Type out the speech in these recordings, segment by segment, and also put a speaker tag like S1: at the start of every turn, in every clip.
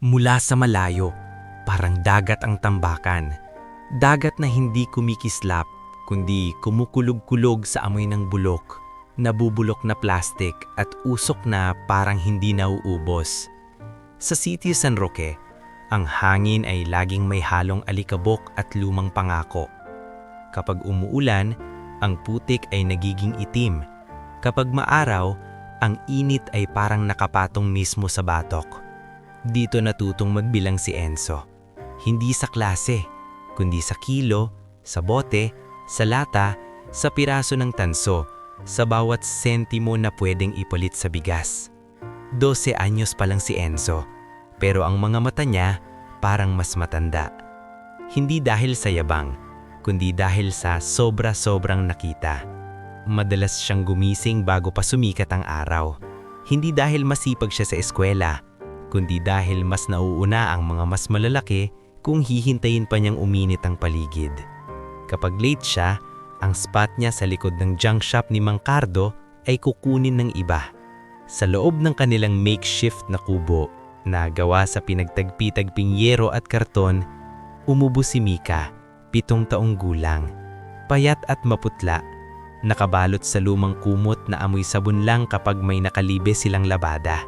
S1: Mula sa malayo, parang dagat ang tambakan. Dagat na hindi kumikislap, kundi kumukulog-kulog sa amoy ng bulok, nabubulok na plastik at usok na parang hindi nauubos. Sa City San Roque, ang hangin ay laging may halong alikabok at lumang pangako. Kapag umuulan, ang putik ay nagiging itim. Kapag maaraw, ang init ay parang nakapatong mismo sa batok. Dito natutong magbilang si Enzo. Hindi sa klase, kundi sa kilo, sa bote, sa lata, sa piraso ng tanso, sa bawat sentimo na pwedeng ipalit sa bigas. 12 anyos pa lang si Enzo, pero ang mga mata niya parang mas matanda. Hindi dahil sa yabang, kundi dahil sa sobra-sobrang nakita. Madalas siyang gumising bago pa sumikat ang araw. Hindi dahil masipag siya sa eskwela, kundi dahil mas nauuna ang mga mas malalaki kung hihintayin pa niyang uminit ang paligid. Kapag late siya, ang spot niya sa likod ng junk shop ni Mang Cardo ay kukunin ng iba. Sa loob ng kanilang makeshift na kubo na gawa sa pinagtagpi-tagping yero at karton, umubo si Mika, 7 taong gulang. Payat at maputla, nakabalot sa lumang kumot na amoy sabon lang kapag may nakalibe silang labada.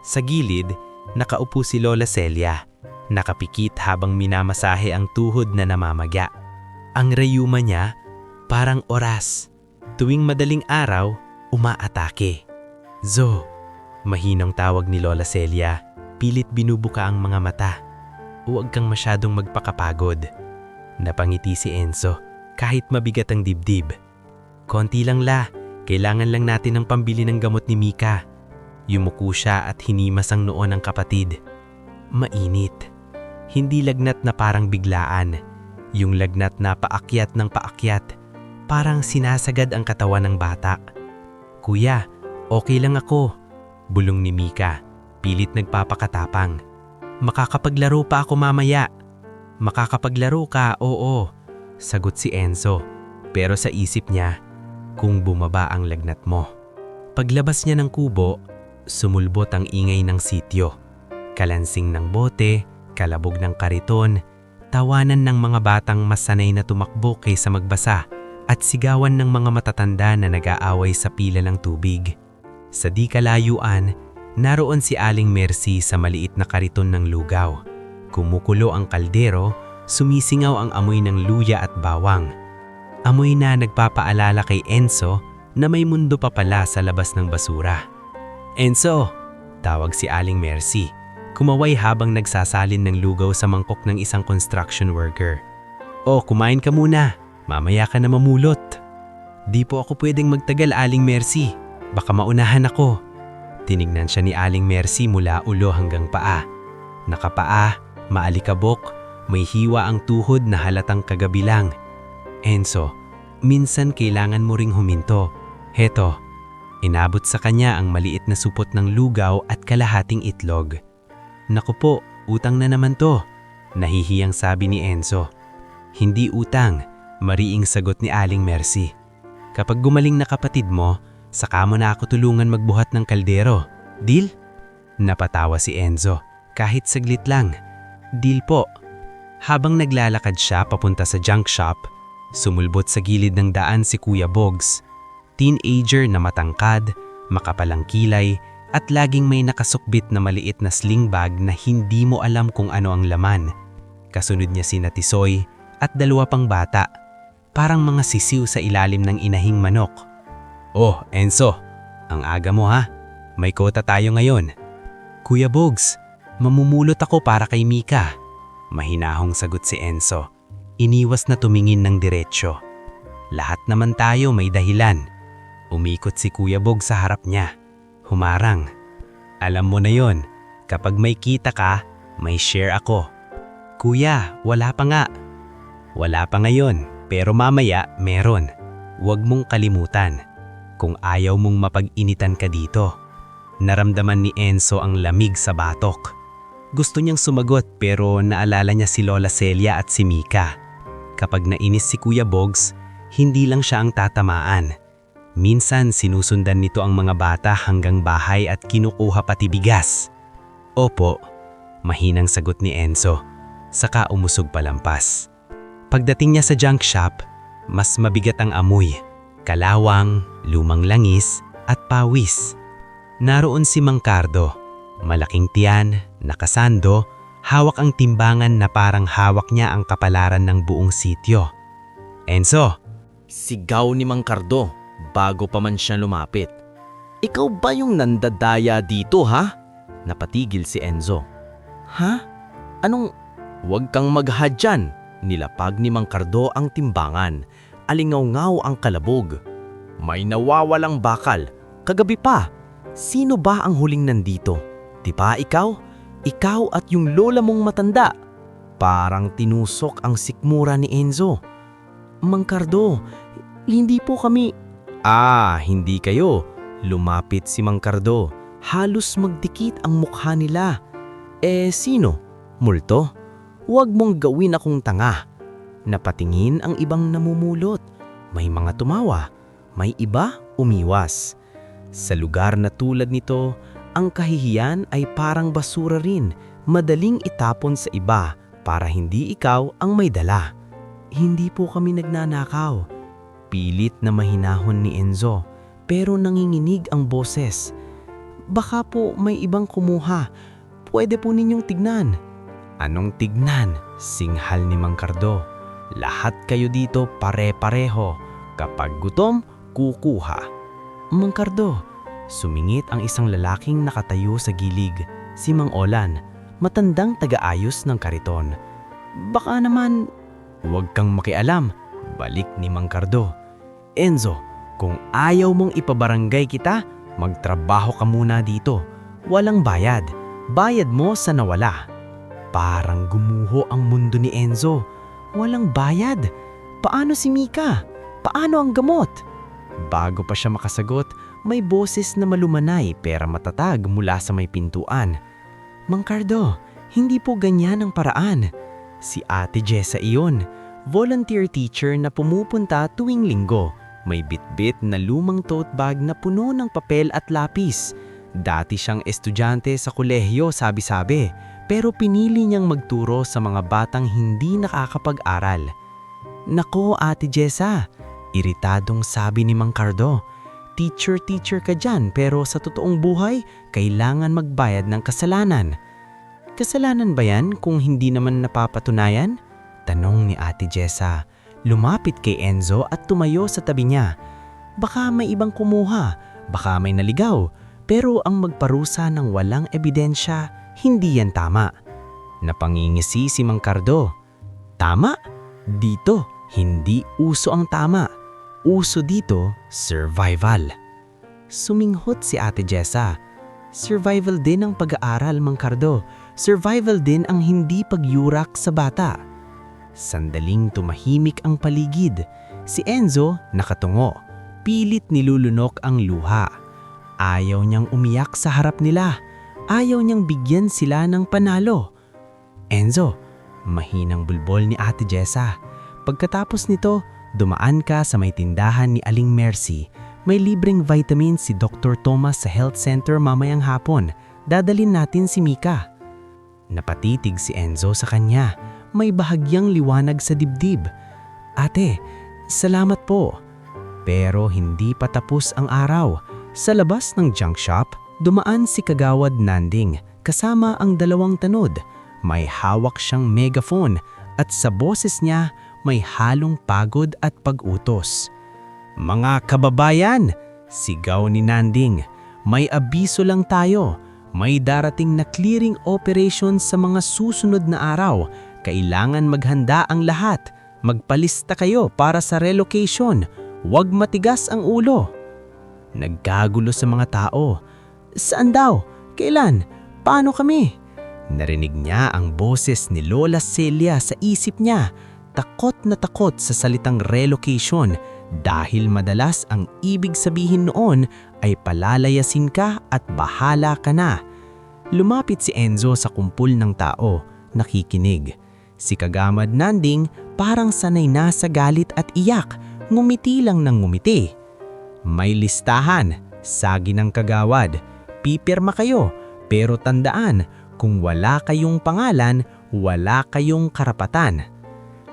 S1: Sa gilid, nakaupo si Lola Celia, nakapikit habang minamasahe ang tuhod na namamagya. Ang rayuma niya, parang oras. Tuwing madaling araw, umaatake. Zo, mahinang tawag ni Lola Celia, pilit binubuka ang mga mata. Huwag kang masyadong magpakapagod. Napangiti si Enzo, kahit mabigat ang dibdib. Konti lang la, kailangan lang natin ng pambili ng gamot ni Mika. Yumuko siya at hinimas ang noo ng kapatid. Mainit. Hindi lagnat na parang biglaan. Yung lagnat na paakyat ng paakyat. Parang sinasagad ang katawan ng bata. Kuya, okay lang ako. Bulong ni Mika, pilit nagpapakatapang. Makakapaglaro pa ako mamaya. Makakapaglaro ka, oo. Sagot si Enzo. Pero sa isip niya, kung bumaba ang lagnat mo. Paglabas niya ng kubo, sumulbot ang ingay ng sityo. Kalansing ng bote, kalabog ng kariton, tawanan ng mga batang mas sanay na tumakbo kaysa magbasa at sigawan ng mga matatanda na nag-aaway sa pila ng tubig. Sa di kalayuan, naroon si Aling Mercy sa maliit na kariton ng lugaw. Kumukulo ang kaldero, sumisingaw ang amoy ng luya at bawang. Amoy na nagpapaalala kay Enzo na may mundo pa pala sa labas ng basura. Enzo! Tawag si Aling Mercy. Kumaway habang nagsasalin ng lugaw sa mangkok ng isang construction worker. Oh, kumain ka muna. Mamaya ka na mamulot. Di po ako pwedeng magtagal, Aling Mercy. Baka maunahan ako. Tinignan siya ni Aling Mercy mula ulo hanggang paa. Nakapaa, maalikabok, may hiwa ang tuhod na halatang kagabi lang. Enzo, minsan kailangan mo ring huminto. Heto. Inabot sa kanya ang maliit na supot ng lugaw at kalahating itlog. Naku po, utang na naman to. Nahihiyang sabi ni Enzo. Hindi utang, mariing sagot ni Aling Mercy. Kapag gumaling na kapatid mo, saka mo na ako tulungan magbuhat ng kaldero. Deal? Napatawa si Enzo, kahit saglit lang. Deal po. Habang naglalakad siya papunta sa junk shop, sumulbot sa gilid ng daan si Kuya Bogs. Teenager na matangkad, makapalang kilay, at laging may nakasukbit na maliit na sling bag na hindi mo alam kung ano ang laman. Kasunod niya si Tisoy at 2 pang bata, parang mga sisiw sa ilalim ng inahing manok. Oh, Enzo, ang aga mo ha? May kota tayo ngayon. Kuya Bogs, mamumulot ako para kay Mika. Mahinahong sagot si Enzo. Iniwas na tumingin ng diretsyo. Lahat naman tayo may dahilan. Umikot si Kuya Bogs sa harap niya. Humarang. Alam mo na yon, kapag may kita ka, may share ako. Kuya, wala pa nga. Wala pa ngayon, pero mamaya meron. Huwag mong kalimutan. Kung ayaw mong mapag-initan ka dito. Naramdaman ni Enzo ang lamig sa batok. Gusto niyang sumagot pero naalala niya si Lola Celia at si Mika. Kapag nainis si Kuya Bogs, hindi lang siya ang tatamaan. Minsan sinusundan nito ang mga bata hanggang bahay at kinukuha pati bigas. Opo, Mahinang sagot ni Enzo, saka umusog palampas. Pagdating niya sa junk shop, mas mabigat ang amoy, kalawang, lumang langis at pawis. Naroon si Mang Cardo, malaking tiyan, nakasando, hawak ang timbangan na parang hawak niya ang kapalaran ng buong sityo. Enzo!
S2: Sigaw ni Mang Cardo bago pa man siya lumapit. Ikaw ba yung nandadaya dito, ha? Napatigil si Enzo. Ha? Anong... Huwag kang magha dyan. Nilapag ni Mang Cardo ang timbangan. Alingaw-ngaw ang kalabog. May nawawalang bakal. Kagabi pa. Sino ba ang huling nandito? Di ba ikaw? Ikaw at yung lola mong matanda. Parang tinusok ang sikmura ni Enzo. Mang Cardo, hindi po kami... hindi kayo. Lumapit si Mang Cardo. Halos magdikit ang mukha nila. Sino? Multo? Huwag mong gawin akong tanga. Napatingin ang ibang namumulot. May mga tumawa. May iba umiwas. Sa lugar na tulad nito, ang kahihiyan ay parang basura rin. Madaling itapon sa iba para hindi ikaw ang may dala. Hindi po kami nagnanakaw. Pilit na mahinahon ni Enzo, pero nanginginig ang boses. Baka po may ibang kumuha. Pwede po ninyong tignan. Anong tignan? Singhal ni Mang Cardo. Lahat kayo dito pare-pareho. Kapag gutom, kukuha. Mang Cardo, sumingit ang isang lalaking nakatayo sa gilig, si Mang Olan, matandang taga-ayos ng kariton. Baka naman... Huwag kang makialam, balik ni Mang Cardo. Enzo, kung ayaw mong ipabarangay kita, magtrabaho ka muna dito. Walang bayad. Bayad mo sa nawala. Parang gumuho ang mundo ni Enzo. Walang bayad? Paano si Mika? Paano ang gamot? Bago pa siya makasagot, may boses na malumanay pero matatag mula sa may pintuan. Mang Cardo, hindi po ganyan ang paraan. Si Ate Jessa iyon, volunteer teacher na pumupunta tuwing linggo. May bitbit na lumang tote bag na puno ng papel at lapis. Dati siyang estudyante sa kolehiyo, sabi-sabi, pero pinili niyang magturo sa mga batang hindi nakakapag-aral. Nako, Ate Jessa, iritadong sabi ni Mang Cardo. Teacher ka dyan pero sa totoong buhay, kailangan magbayad ng kasalanan. Kasalanan ba yan kung hindi naman napapatunayan? Tanong ni Ate Jessa. Lumapit kay Enzo at tumayo sa tabi niya. Baka may ibang kumuha, baka may naligaw, pero ang magparusa ng walang ebidensya, hindi yan tama. Napangingisi si Mang Cardo. Tama? Dito, hindi uso ang tama. Uso dito, survival. Suminghot si Ate Jessa. Survival din ang pag-aaral, Mang Cardo. Survival din ang hindi pagyurak sa bata. Sandaling tumahimik ang paligid. Si Enzo nakatungo. Pilit nilulunok ang luha. Ayaw niyang umiyak sa harap nila. Ayaw niyang bigyan sila ng panalo. Enzo, mahinang bulbol ni Ate Jessa. Pagkatapos nito, dumaan ka sa may tindahan ni Aling Mercy. May libreng vitamin si Dr. Thomas sa health center mamayang hapon. Dadalin natin si Mika. Napatitig si Enzo sa kanya. May bahagyang liwanag sa dibdib. Ate, salamat po. Pero hindi pa tapos ang araw. Sa labas ng junk shop, dumaan si Kagawad Nanding kasama ang dalawang tanod. May hawak siyang megaphone at sa boses niya may halong pagod at pag-utos. Mga kababayan, sigaw ni Nanding, may abiso lang tayo. May darating na clearing operation sa mga susunod na araw. Kailangan maghanda ang lahat. Magpalista kayo para sa relocation. Huwag matigas ang ulo. Nagkagulo sa mga tao. Saan daw? Kailan? Paano kami? Narinig niya ang boses ni Lola Celia sa isip niya. Takot na takot sa salitang relocation dahil madalas ang ibig sabihin noon ay palalayasin ka at bahala ka na. Lumapit si Enzo sa kumpul ng tao, nakikinig. Si Kagamad Nanding parang sanay na sa galit at iyak, ngumiti lang ng ngumiti. May listahan, sagi ng Kagawad. Pipirma kayo, pero tandaan,
S1: Kung wala kayong pangalan, wala kayong karapatan.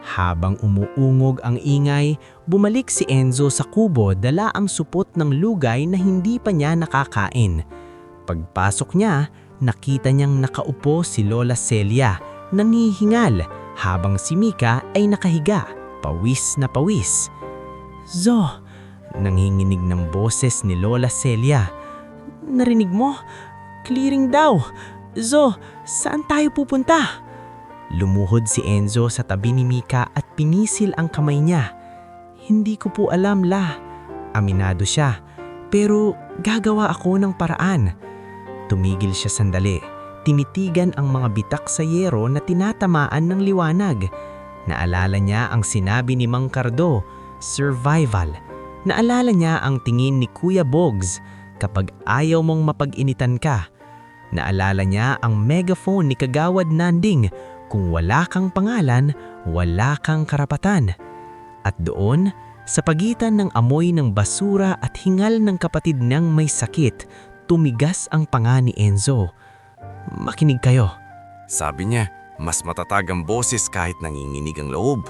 S1: Habang umuungog ang ingay, bumalik si Enzo sa kubo dala ang supot ng lugay na hindi pa niya nakakain. Pagpasok niya, nakita niyang nakaupo si Lola Celia, nangihingal, habang si Mika ay nakahiga, pawis na pawis. "Zo," nanginginig ng boses ni Lola Celia. "Narinig mo? Clearing daw. Zo, saan tayo pupunta?" Lumuhod si Enzo sa tabi ni Mika at pinisil ang kamay niya. "Hindi ko po alam, La." Aminado siya, "pero gagawa ako ng paraan." Tumigil siya sandali. Tinitigan ang mga bitak sa yero na tinatamaan ng liwanag. Naalala niya ang sinabi ni Mang Cardo, survival. Naalala niya ang tingin ni Kuya Bogs kapag ayaw mong mapag-initan ka. Naalala niya ang megaphone ni Kagawad Nanding, kung wala kang pangalan, wala kang karapatan. At doon, sa pagitan ng amoy ng basura at hingal ng kapatid niyang may sakit, tumigas ang panga ni Enzo. "Makinig kayo."
S3: Sabi niya, mas matatag ang boses kahit nanginginig ang loob.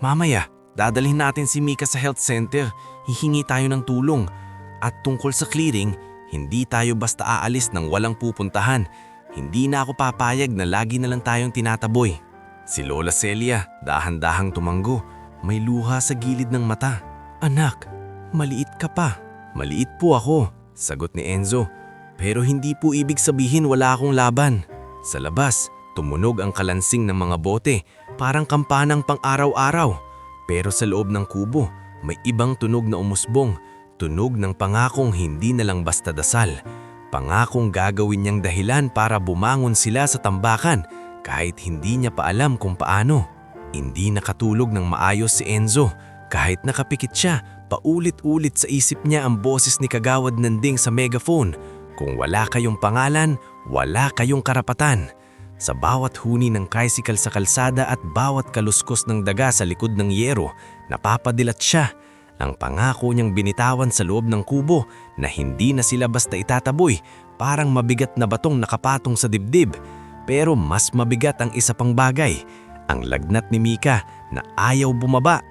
S3: "Mamaya, dadalhin natin si Mika sa health center. Hihingi tayo ng tulong. At tungkol sa clearing, hindi tayo basta aalis ng walang pupuntahan. Hindi na ako papayag na lagi na lang tayong tinataboy." Si Lola Celia, dahan-dahang tumanggo. May luha sa gilid ng mata. "Anak, maliit ka pa." "Maliit po ako," sagot ni Enzo. "Pero hindi po ibig sabihin wala akong laban." Sa labas, tumunog ang kalansing ng mga bote, parang kampanang pang-araw-araw. Pero sa loob ng kubo, may ibang tunog na umusbong. Tunog ng pangakong hindi na lang basta dasal. Pangakong gagawin niyang dahilan para bumangon sila sa tambakan kahit hindi niya pa alam kung paano. Hindi nakatulog ng maayos si Enzo. Kahit nakapikit siya, paulit-ulit sa isip niya ang boses ni Kagawad Nanding sa megaphone. "Kung wala kayong pangalan, wala kayong karapatan." Sa bawat huni ng tricycle sa kalsada at bawat kaluskos ng daga sa likod ng yero, napapadilat siya. Ang pangako niyang binitawan sa loob ng kubo na hindi na sila basta itataboy, parang mabigat na batong nakapatong sa dibdib. Pero mas mabigat ang isa pang bagay, ang lagnat ni Mika na ayaw bumaba.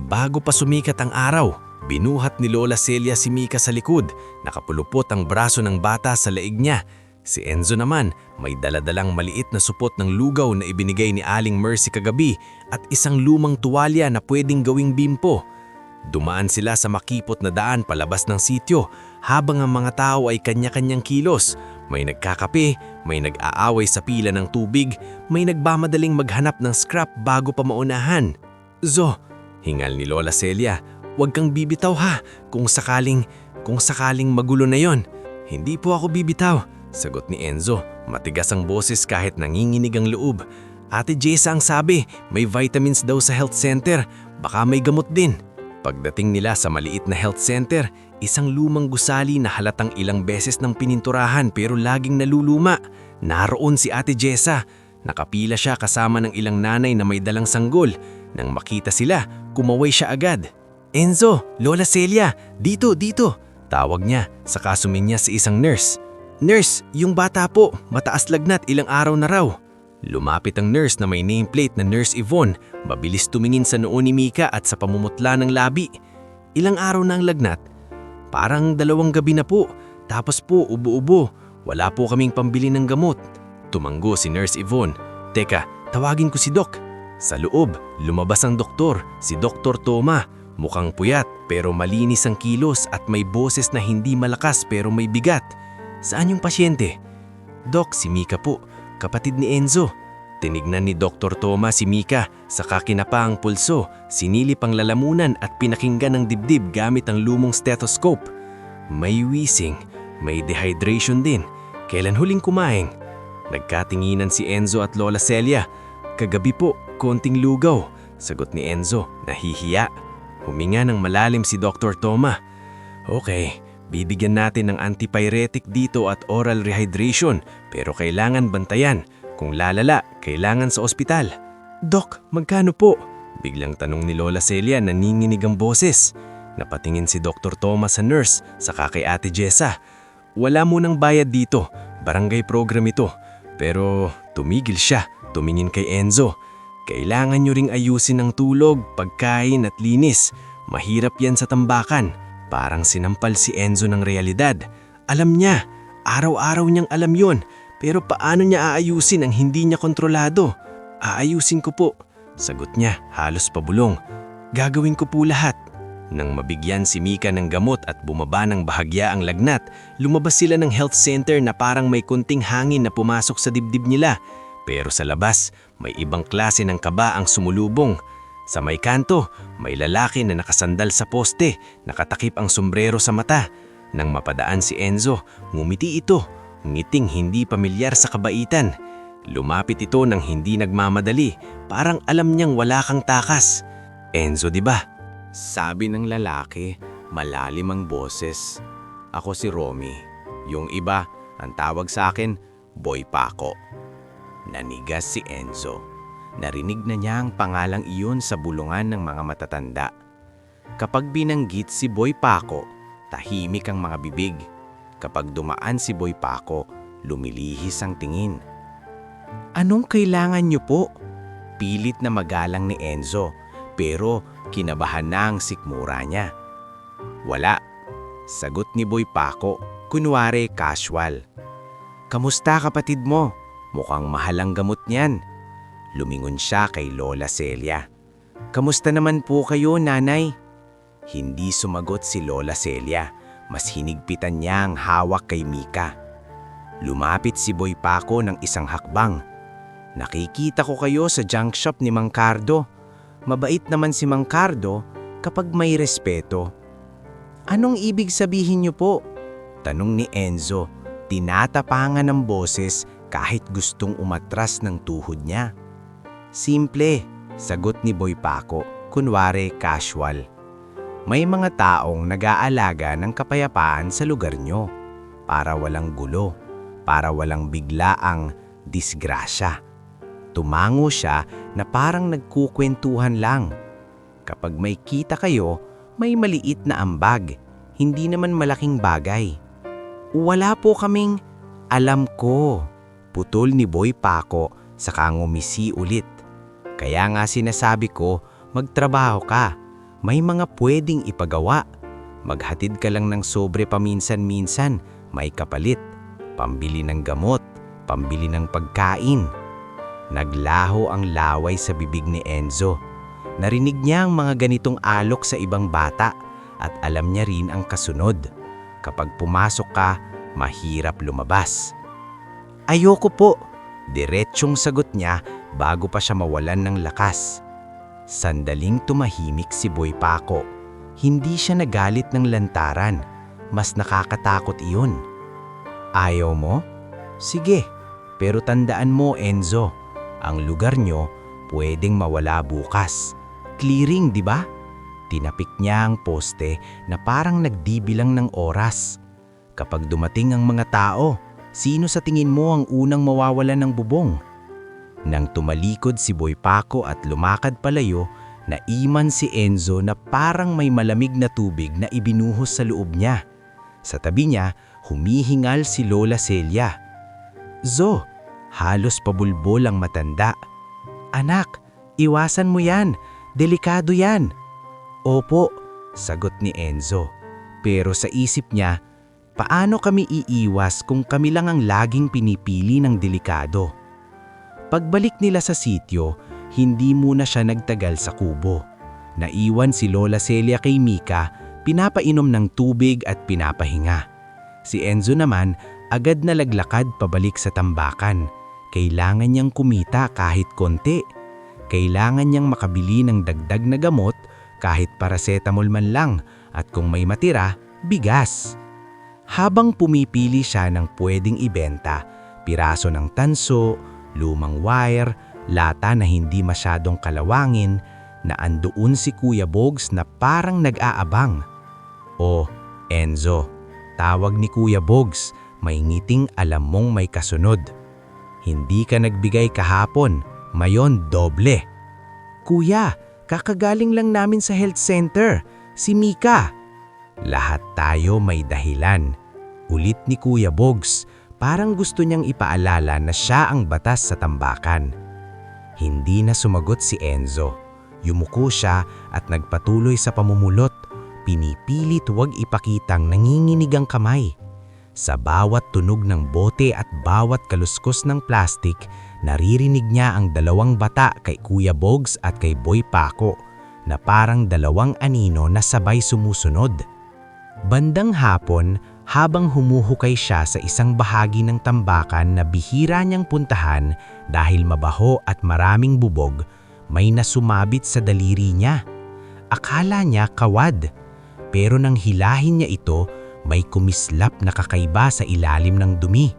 S3: Bago pa sumikat ang araw, binuhat ni Lola Celia si Mika sa likod, nakapulupot ang braso ng bata sa leeg niya. Si Enzo naman may daladalang maliit na supot ng lugaw na ibinigay ni Aling Mercy kagabi at isang lumang tuwalya na pwedeng gawing bimpo. Dumaan sila sa makipot na daan palabas ng sityo habang ang mga tao ay kanya-kanyang kilos. May nagkakape, may nag-aaway sa pila ng tubig, may nagmamadaling maghanap ng scrap bago pa maunahan. "Zo," hingal ni Lola Celia, "huwag kang bibitaw ha kung sakaling magulo na yon." "Hindi po ako bibitaw," sagot ni Enzo. Matigas ang boses kahit nanginginig ang loob. "Ate Jessa ang sabi, may vitamins daw sa health center, baka may gamot din." Pagdating nila sa maliit na health center, isang lumang gusali na halatang ilang beses ng pininturahan pero laging naluluma. Naroon si Ate Jessa. Nakapila siya kasama ng ilang nanay na may dalang sanggol. Nang makita sila, kumaway siya agad. "Enzo, Lola Celia, dito, dito!" Tawag niya, saka suminya sa isang nurse. "Nurse, yung bata po, mataas lagnat ilang araw na raw." Lumapit ang nurse na may nameplate na Nurse Yvonne, mabilis tumingin sa noo ni Mika at sa pamumutla ng labi. "Ilang araw na ang lagnat?" "Parang 2 gabi na po, tapos po ubo-ubo. Wala po kaming pambili ng gamot." Tumanggo si Nurse Yvonne. "Teka, tawagin ko si Doc." Sa loob, lumabas ang doktor, si Dr. Toma. Mukhang puyat pero malinis ang kilos at may boses na hindi malakas pero may bigat. "Saan yung pasyente?" "Doc, si Mika po. Kapatid ni Enzo." Tinignan ni Dr. Toma si Mika, saka kinapa ang pulso, sinilip ang lalamunan at pinakinggan ang dibdib gamit ang lumong stethoscope. May wheezing, may dehydration din. Kailan huling kumain? Nagkatinginan si Enzo at Lola Celia. "Kagabi po, konting lugaw," sagot ni Enzo, nahihiya. Huminga ng malalim si Dr. Toma. "Okay, bibigyan natin ng antipyretic dito at oral rehydration, pero kailangan bantayan. Kung lalala, kailangan sa ospital." "Doc, magkano po?" biglang tanong ni Lola Celia na nanginginig ang boses. Napatingin si Dr. Thomas sa nurse, saka kay Ate Jessa. "Wala munang bayad dito, barangay program ito. Pero tumigil siya, tumingin kay Enzo. Kailangan nyo ring ayusin ang tulog, pagkain at linis. Mahirap yan sa tambakan. Parang sinampal si Enzo ng realidad. Alam niya, araw-araw niyang alam yon. Pero paano niya aayusin ang hindi niya kontrolado? Aayusin ko po. Sagot niya, halos pabulong. Gagawin ko po lahat. Nang mabigyan si Mika ng gamot at bumaba ng bahagya ang lagnat, lumabas sila ng health center na parang may kunting hangin na pumasok sa dibdib nila. Pero sa labas, may ibang klase ng kaba ang sumulubong. Sa may kanto, may lalaki na nakasandal sa poste, nakatakip ang sombrero sa mata. Nang mapadaan si Enzo, ngumiti ito, ngiting hindi pamilyar sa kabaitan. Lumapit ito nang hindi nagmamadali, parang alam niyang wala kang takas. Enzo, di ba? Sabi ng lalaki, malalim ang boses. Ako si Romy. Yung iba, ang tawag sa akin, Boy Paco. Nanigas si Enzo. Narinig na niya ang pangalang iyon sa bulungan ng mga matatanda. Kapag binanggit si Boy Paco, tahimik ang mga bibig. Kapag dumaan si Boy Paco, lumilihis ang tingin. Anong kailangan niyo po? Pilit na magalang ni Enzo, pero kinabahan na ang sikmura niya. Wala, sagot ni Boy Paco, kunwari casual. Kamusta kapatid mo? Mukhang mahal ang gamot niyan. Lumingon siya kay Lola Celia. Kamusta naman po kayo, nanay? Hindi sumagot si Lola Celia. Mas hinigpitan niya ang hawak kay Mika. Lumapit si Boy Paco ng isang hakbang. Nakikita ko kayo sa junk shop ni Mang Cardo. Mabait naman si Mang Cardo kapag may respeto. Anong ibig sabihin niyo po? Tanong ni Enzo, tinatapangan ng boses kahit gustong umatras ng tuhod niya. Simple, sagot ni Boy Paco, kunwari casual. May mga taong nag-aalaga ng kapayapaan sa lugar nyo para walang gulo, para walang biglaang disgrasya. Tumango siya na parang nagkukwentuhan lang. Kapag may kita kayo, may maliit na ambag, hindi naman malaking bagay. Wala po kaming, alam ko, putol ni Boy Paco saka ngumisi ulit. Kaya nga sinasabi ko, magtrabaho ka. May mga pwedeng ipagawa. Maghatid ka lang ng sobre paminsan-minsan, may kapalit. Pambili ng gamot, pambili ng pagkain. Naglaho ang laway sa bibig ni Enzo. Narinig niya ang mga ganitong alok sa ibang bata at alam niya rin ang kasunod. Kapag pumasok ka, mahirap lumabas. Ayoko po, diretsyong sagot niya bago pa siya mawalan ng lakas. Sandaling tumahimik si Boy Paco. Hindi siya nagalit ng lantaran, mas nakakatakot iyon. Ayaw mo? Sige, pero tandaan mo Enzo, ang lugar nyo pwedeng mawala bukas. Clearing, di ba? Tinapik niya ang poste na parang nagdibilang ng oras. Kapag dumating ang mga tao, sino sa tingin mo ang unang mawawalan ng bubong? Nang tumalikod si Boy Paco at lumakad palayo, naiman si Enzo na parang may malamig na tubig na ibinuhos sa loob niya. Sa tabi niya, humihingal si Lola Celia. Zo, halos pabulbol ang matanda. Anak, iwasan mo yan. Delikado yan. Opo, sagot ni Enzo. Pero sa isip niya, paano kami iiwas kung kami lang ang laging pinipili ng delikado? Pagbalik nila sa sityo, hindi muna siya nagtagal sa kubo. Naiwan si Lola Celia kay Mika, pinapainom ng tubig at pinapahinga. Si Enzo naman, agad na laglakad pabalik sa tambakan. Kailangan niyang kumita kahit konti. Kailangan niyang makabili ng dagdag na gamot kahit paracetamol man lang at kung may matira, bigas. Habang pumipili siya ng pwedeng ibenta, piraso ng tanso, lumang wire, lata na hindi masyadong kalawangin, na andoon si Kuya Bogs na parang nag-aabang. O, Enzo, tawag ni Kuya Bogs, may ngiting alam mong may kasunod. Hindi ka nagbigay kahapon, mayon doble. Kuya, kakagaling lang namin sa health center, si Mika. Lahat tayo may dahilan. Ulit ni Kuya Bogs,
S4: Parang gusto niyang ipaalala na siya ang batas sa tambakan. Hindi na sumagot si Enzo. Yumuko siya at nagpatuloy sa pamumulot. Pinipilit huwag ipakitang nanginginig ang kamay. Sa bawat tunog ng bote at bawat kaluskos ng plastik, naririnig niya ang dalawang bata kay Kuya Bogs at kay Boy Paco na parang dalawang anino na sabay sumusunod. Bandang hapon, habang humuhukay siya sa isang bahagi ng tambakan na bihira niyang puntahan dahil mabaho at maraming bubog, may nasumabit sa daliri niya. Akala niya kawad, pero nang hilahin niya ito, may kumislap na kakaiba sa ilalim ng dumi.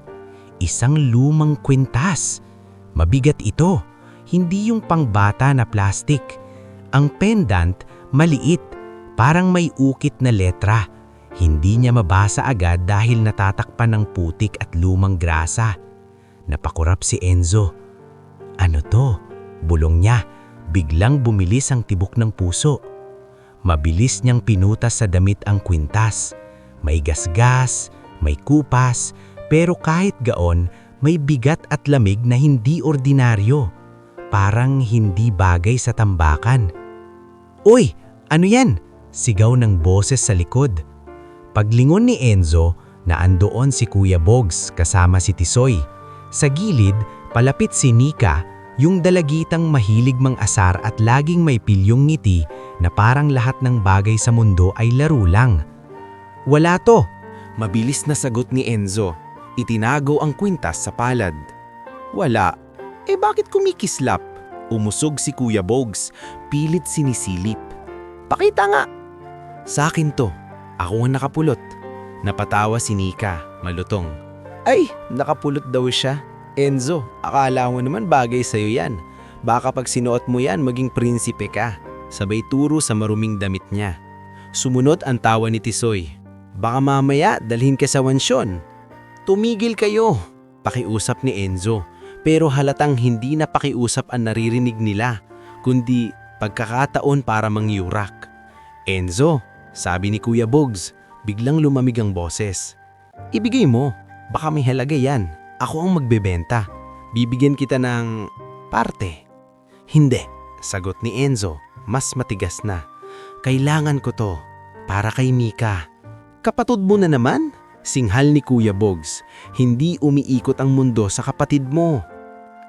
S4: Isang lumang kwintas. Mabigat ito, hindi yung pangbata na plastik. Ang pendant, maliit, parang may ukit na letra. Hindi niya mabasa agad dahil natatakpan ng putik at lumang grasa. Napakurap si Enzo. Ano to? Bulong niya. Biglang bumilis ang tibok ng puso. Mabilis niyang pinutas sa damit ang kwintas. May gasgas, may kupas, pero kahit gaon, may bigat at lamig na hindi ordinaryo. Parang hindi bagay sa tambakan. Uy! Ano yan? Sigaw ng boses sa likod. Paglingon ni Enzo, naandoon si Kuya Bogs kasama si Tisoy. Sa gilid, palapit si Nika, yung dalagitang mahilig mang-asar at laging may pilyong ngiti na parang lahat ng bagay sa mundo ay laro lang. Wala to.
S3: Mabilis na sagot ni Enzo. Itinago ang kwintas sa palad. Wala. Bakit kumikislap? Umusog si Kuya Bogs, pilit sinisilip. Pakita nga. Sa akin to. Ako ang nakapulot. Napatawa si Nika, malutong. Ay, nakapulot daw siya. Enzo, akala mo naman bagay sa'yo yan. Baka pag sinuot mo yan, maging prinsipe ka. Sabay turo sa maruming damit niya. Sumunod ang tawa ni Tisoy. Baka mamaya dalhin ka sa wansyon. Tumigil kayo, pakiusap ni Enzo. Pero halatang hindi na pakiusap ang naririnig nila, kundi pagkakataon para mangyurak. Enzo, sabi ni Kuya Bogs, biglang lumamig ang boses. Ibigay mo, baka may halaga yan. Ako ang magbebenta. Bibigyan kita ng parte. Hindi, sagot ni Enzo, mas matigas na. Kailangan ko to, para kay Mika. Kapatid mo na naman? Singhal ni Kuya Bogs, hindi umiikot ang mundo sa kapatid mo.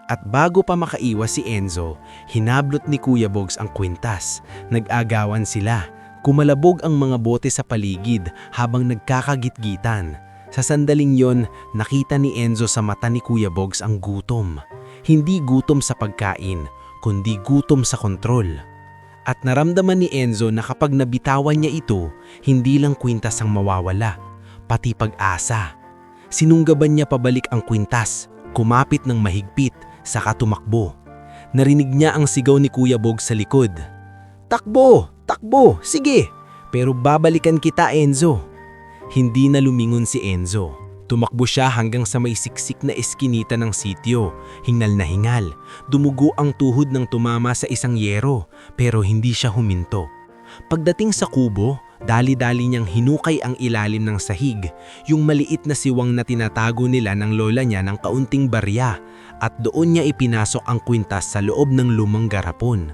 S3: At bago pa makaiwas si Enzo, hinablot ni Kuya Bogs ang kwintas. Nag-agawan sila. Kumalabog ang mga bote sa paligid habang nagkakagitgitan. Sa sandaling yon, nakita ni Enzo sa mata ni Kuya Bogs ang gutom. Hindi gutom sa pagkain, kundi gutom sa kontrol. At naramdaman ni Enzo na kapag nabitawan niya ito, hindi lang kwintas ang mawawala, pati pag-asa. Sinunggaban niya pabalik ang kwintas, kumapit ng mahigpit, saka tumakbo. Narinig niya ang sigaw ni Kuya Bogs sa likod. Takbo! Takbo! Sige! Pero babalikan kita, Enzo. Hindi na lumingon si Enzo. Tumakbo siya hanggang sa may siksik na eskinita ng sitio. Hingal na hingal. Dumugo ang tuhod ng tumama sa isang yero, pero hindi siya huminto. Pagdating sa kubo, dali-dali niyang hinukay ang ilalim ng sahig, yung maliit na siwang na tinatago nila ng lola niya ng kaunting barya, at doon niya ipinasok ang kwintas sa loob ng lumang garapon.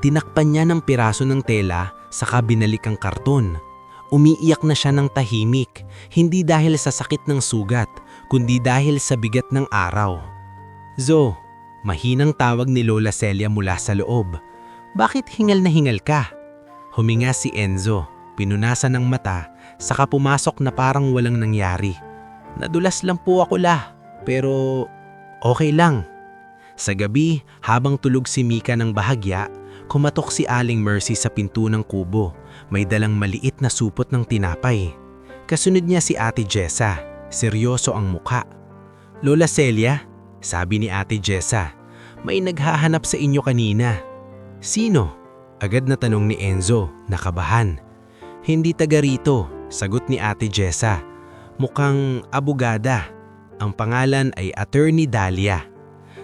S3: Tinakpan niya ng piraso ng tela, saka binalik ang karton. Umiiyak na siya ng tahimik, hindi dahil sa sakit ng sugat, kundi dahil sa bigat ng araw. Zo, mahinang tawag ni Lola Celia mula sa loob. Bakit hingal na hingal ka? Huminga si Enzo, pinunasan ng mata, saka pumasok na parang walang nangyari. Nadulas lang po ako pero okay lang. Sa gabi, habang tulog si Mika ng bahagya, kumatok si Aling Mercy sa pinto ng kubo. May dalang maliit na supot ng tinapay. Kasunod niya si Ate Jessa. Seryoso ang mukha. Lola Celia, sabi ni Ate Jessa, may naghahanap sa inyo kanina. Sino? Agad na tanong ni Enzo, nakabahan. Hindi taga rito, sagot ni Ate Jessa. Mukhang abogada. Ang pangalan ay Attorney Dalia.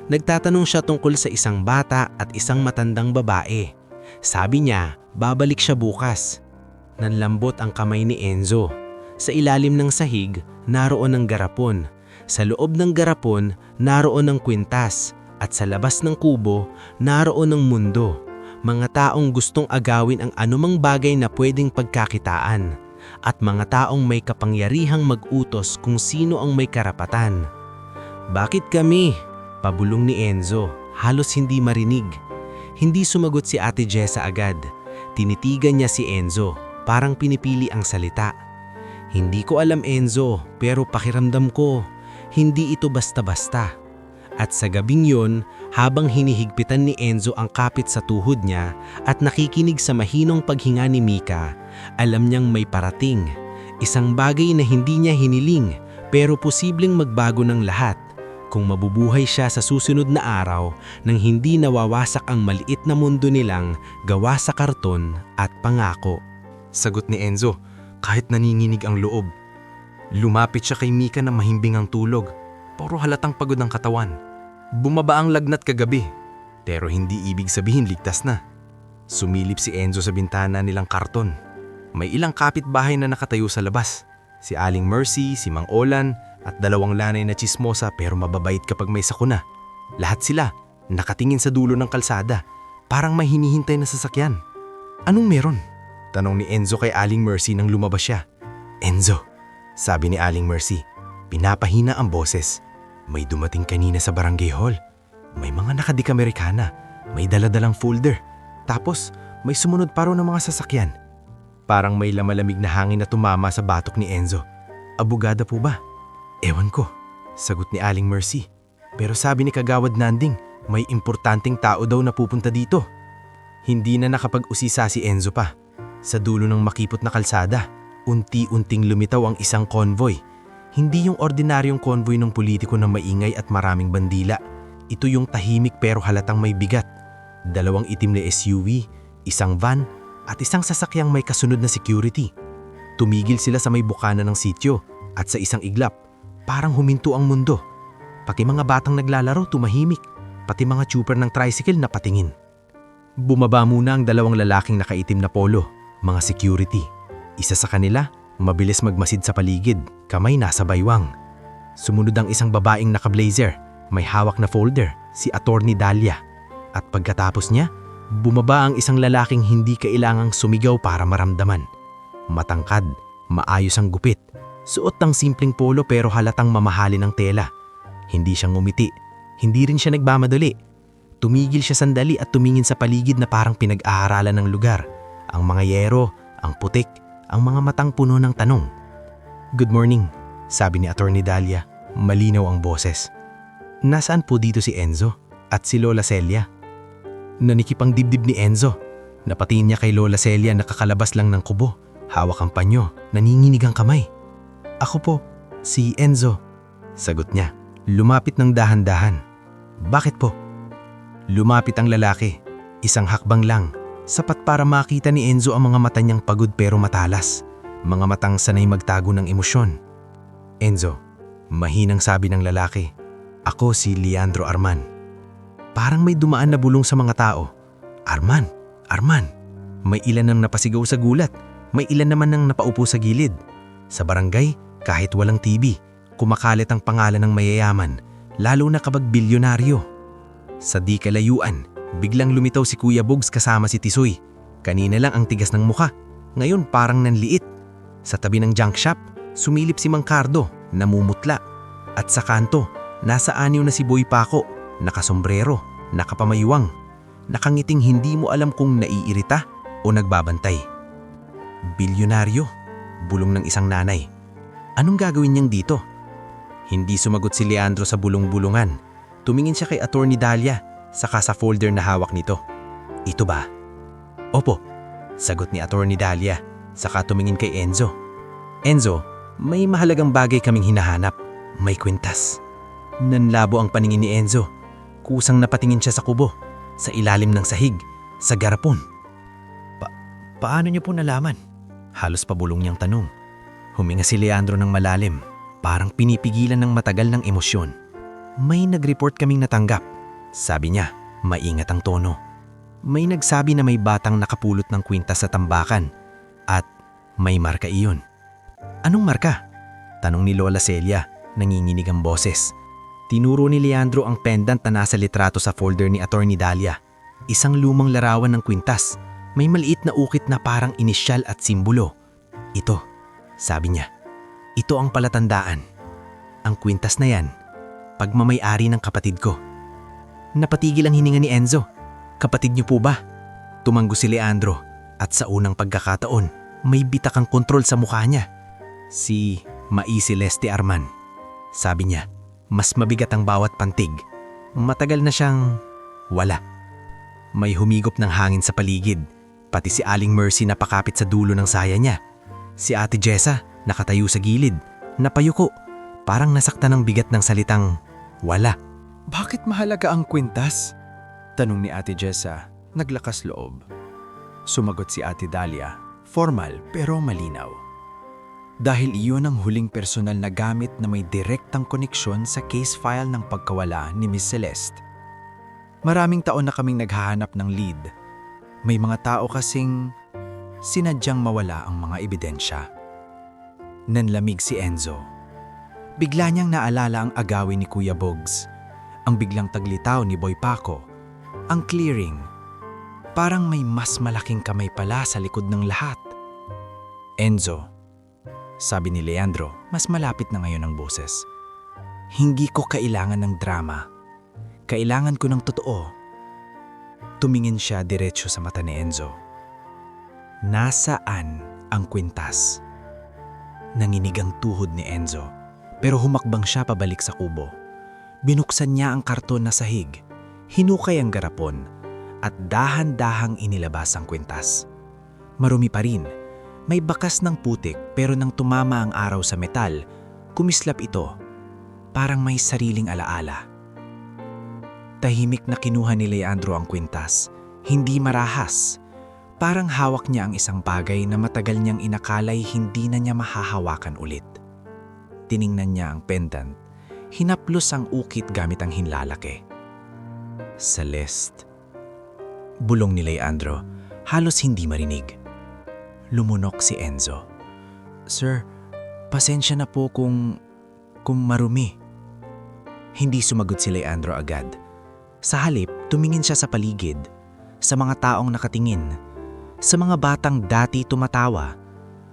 S3: Nagtatanong siya tungkol sa isang bata at isang matandang babae. Sabi niya, babalik siya bukas. Nanlambot ang kamay ni Enzo. Sa ilalim ng sahig, naroon ang garapon.
S4: Sa loob ng garapon, naroon ang kwintas, at sa labas ng kubo, naroon ang mundo. Mga taong gustong agawin ang anumang bagay na pwedeng pagkakitaan, at mga taong may kapangyarihang mag-utos kung sino ang may karapatan. "Bakit kami?" Pabulong ni Enzo, halos hindi marinig. Hindi sumagot si Ate Jessa agad. Tinitigan niya si Enzo, parang pinipili ang salita. "Hindi ko alam, Enzo, pero pakiramdam ko, hindi ito basta-basta." At sa gabing yon, habang hinihigpitan ni Enzo ang kapit sa tuhod niya at nakikinig sa mahinong paghinga ni Mika, alam niyang may parating. Isang bagay na hindi niya hiniling, pero posibleng magbago ng lahat kung mabubuhay siya sa susunod na araw nang hindi nawawasak ang maliit na mundo nilang gawa sa karton at pangako.
S3: Sagot ni Enzo, kahit naninginig ang loob. Lumapit siya kay Mika na mahimbing ang tulog. Puro halatang pagod ang katawan. Bumaba ang lagnat kagabi, pero hindi ibig sabihin ligtas na. Sumilip si Enzo sa bintana nilang karton. May ilang kapitbahay na nakatayo sa labas. Si Aling Mercy, si Mang Olan, at dalawang lanay na tsismosa pero mababait kapag may sakuna. Lahat sila nakatingin sa dulo ng kalsada, parang may hinihintay na sasakyan. "Anong meron?" tanong ni Enzo kay Aling Mercy nang lumabas siya. "Enzo," sabi ni Aling Mercy, pinapahina ang boses. "May dumating kanina sa barangay hall. May mga nakadikamerikana, may daladalang folder. Tapos may sumunod pa raw ng mga sasakyan." Parang may lamalamig na hangin na tumama sa batok ni Enzo. "Abogada po ba?" "Ewan ko," sagot ni Aling Mercy. "Pero sabi ni Kagawad Nanding, may importanteng tao daw na pupunta dito." Hindi na nakapag-usisa si Enzo pa. Sa dulo ng makipot na kalsada, unti-unting lumitaw ang isang convoy. Hindi yung ordinaryong convoy ng politiko na maingay at maraming bandila. Ito yung tahimik pero halatang may bigat. Dalawang itim na SUV, isang van, at isang sasakyang may kasunod na security. Tumigil sila sa may bukana ng sityo at sa isang iglap, parang huminto ang mundo. Pati mga batang naglalaro tumahimik, pati mga trooper ng tricycle na patingin. Bumaba muna ang dalawang lalaking nakaitim na polo, mga security. Isa sa kanila, mabilis magmasid sa paligid, kamay nasa baywang. Sumunod ang isang babaeng naka-blazer, may hawak na folder, si Attorney Dahlia. At pagkatapos niya, bumaba ang isang lalaking hindi kailangang sumigaw para maramdaman. Matangkad, maayos ang gupit, suot ng simpleng polo pero halatang mamahalin ang tela. Hindi siya ngumiti, hindi rin siya nagmamadali. Tumigil siya sandali at tumingin sa paligid na parang pinag-aaralan ng lugar. Ang mga yero, ang putik, ang mga matang puno ng tanong. "Good morning," sabi ni Attorney Dahlia. Malinaw ang boses. "Nasaan po dito si Enzo at si Lola Celia?" Nanikip ang dibdib ni Enzo. Napatingin niya kay Lola Celia na kakalabas lang ng kubo. Hawak ang panyo, naninginig ang kamay. "Ako po, si Enzo," sagot niya. Lumapit ng dahan-dahan. "Bakit po?" Lumapit ang lalaki. Isang hakbang lang. Sapat para makita ni Enzo ang mga mata niyang pagod pero matalas. Mga matang sanay magtago ng emosyon. "Enzo," mahinang sabi ng lalaki, "ako si Leandro Arman." Parang may dumaan na bulong sa mga tao. Arman, Arman. May ilan nang napasigaw sa gulat. May ilan naman nang napaupo sa gilid. Sa barangay, kahit walang TV, kumakalat ang pangalan ng mayayaman, lalo na kapag bilyonaryo. Sa di kalayuan, biglang lumitaw si Kuya Bugs kasama si Tisoy. Kanina lang ang tigas ng muka, ngayon parang nanliit. Sa tabi ng junk shop, sumilip si Mang Cardo, namumutla. At sa kanto, nasa anyo na si Boy Paco, nakasombrero, nakapamayuwang, nakangiting hindi mo alam kung naiirita o nagbabantay. "Bilyonaryo," bulong ng isang nanay. "Anong gagawin niyang dito?" Hindi sumagot si Leandro sa bulong-bulungan. Tumingin siya kay Attorney Dahlia, saka sa folder na hawak nito. "Ito ba?" "Opo," sagot ni Attorney Dahlia, saka tumingin kay Enzo. "Enzo, may mahalagang bagay kaming hinahanap. May kwintas." Nanlabo ang paningin ni Enzo. Kusang napatingin siya sa kubo, sa ilalim ng sahig, sa garapon. Paano niyo po nalaman?" Halos pabulong niyang tanong. Huminga si Leandro ng malalim, parang pinipigilan ng matagal ng emosyon. "May nag-report kaming natanggap," sabi niya, maingat ang tono. "May nagsabi na may batang nakapulot ng kwintas sa tambakan at may marka iyon." "Anong marka?" tanong ni Lola Celia.
S1: Nanginginig ang boses. Tinuro ni Leandro ang pendant na nasa litrato sa folder ni Attorney Dalia. Isang lumang larawan ng kwintas. May maliit na ukit na parang inisyal at simbolo. Ito, sabi niya. Ito ang palatandaan. Ang kwintas na yan, pagmamay-ari ng kapatid ko. Napatigil ang hininga ni Enzo. Kapatid niyo po ba? Tumanggo si Leandro at sa unang pagkakataon, may bitakang kontrol sa mukha niya. Si Mai Celeste Arman. Sabi niya, mas mabigat ang bawat pantig. Matagal na siyang wala. May humigop ng hangin sa paligid, pati si Aling Mercy napakapit sa dulo ng saya niya. Si Ate Jessa nakatayo sa gilid, napayuko, parang nasaktan ng bigat ng salitang wala.
S5: Bakit mahalaga ang kwintas? Tanong ni Ate Jessa, naglakas loob. Sumagot si Ate Dalia, formal pero malinaw. Dahil iyon ang huling personal na gamit na may direktang koneksyon sa case file ng pagkawala ni Miss Celeste. Maraming taon na kaming naghahanap ng lead. May mga tao kasing sinadyang mawala ang mga ebidensya. Nanlamig si Enzo. Bigla niyang naalala ang agawin ni Kuya Bogs, ang biglang taglitaw ni Boy Paco, ang clearing. Parang may mas malaking kamay pala sa likod ng lahat. Enzo, sabi ni Leandro, mas malapit na ngayon ang boses. Hindi ko kailangan ng drama. Kailangan ko ng totoo. Tumingin siya diretso sa mata ni Enzo. Nasaan ang kwintas? Nanginig ang tuhod ni Enzo, pero humakbang siya pabalik sa kubo. Binuksan niya ang karton na sahig, hinukay ang garapon, at dahan-dahang inilabas ang kwintas. Marumi pa rin, may bakas ng putik pero nang tumama ang araw sa metal, kumislap ito, parang may sariling alaala. Tahimik na kinuha ni Leandro ang kwintas, hindi marahas. Parang hawak niya ang isang bagay na matagal niyang inakalay hindi na niya mahahawakan ulit. Tiningnan niya ang pendant, hinaplos ang ukit gamit ang hinlalaki. Celeste. Bulong ni Leandro, halos hindi marinig. Lumunok si Enzo. Sir, pasensya na po kung marumi. Hindi sumagot si Leandro agad. Sa halip, tumingin siya sa paligid, sa mga taong nakatingin, sa mga batang dati tumatawa,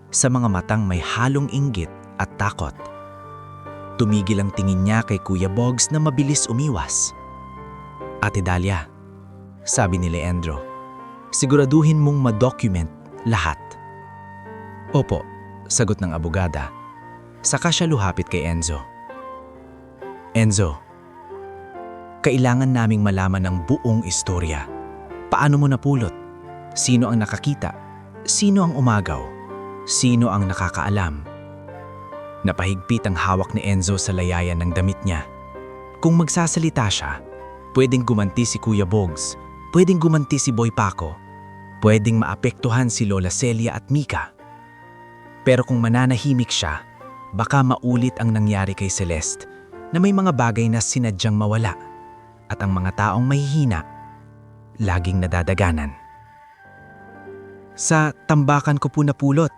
S5: sa mga matang may halong inggit at takot. Tumigil ang tingin niya kay Kuya Bogs na mabilis umiwas. Ate Dalia, sabi ni Leandro, siguraduhin mong ma-document lahat. Opo, sagot ng abogada. Saka siya luhapit kay Enzo. Enzo, kailangan naming malaman ang buong istorya. Paano mo napulot? Sino ang nakakita? Sino ang umagaw? Sino ang nakakaalam? Napahigpit ang hawak ni Enzo sa layayan ng damit niya. Kung magsasalita siya, pwedeng gumanti si Kuya Bogs, pwedeng gumanti si Boy Paco, pwedeng maapektuhan si Lola Celia at Mika. Pero kung mananahimik siya, baka maulit ang nangyari kay Celeste na may mga bagay na sinadyang mawala at ang mga taong mahihina, laging nadadaganan. Sa tambakan ko po napulot,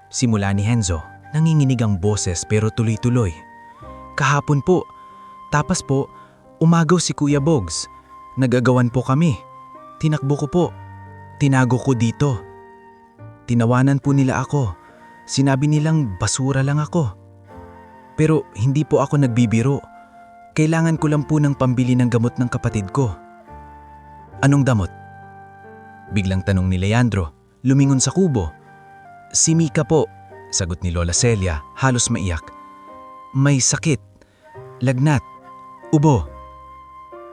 S5: simula ni Enzo, nanginginig ang boses pero tuloy-tuloy. Kahapon po, tapas po, umagaw si Kuya Bogs. Nagagawan po kami. Tinakbo ko po. Tinago ko dito. Tinawanan po nila ako. Sinabi nilang basura lang ako. Pero hindi po ako nagbibiro. Kailangan ko lang po ng pambili ng gamot ng kapatid ko. Anong damot? Biglang tanong ni Leandro, lumingon sa kubo. Si Mika po, sagot ni Lola Celia, halos maiyak. May sakit, lagnat, ubo.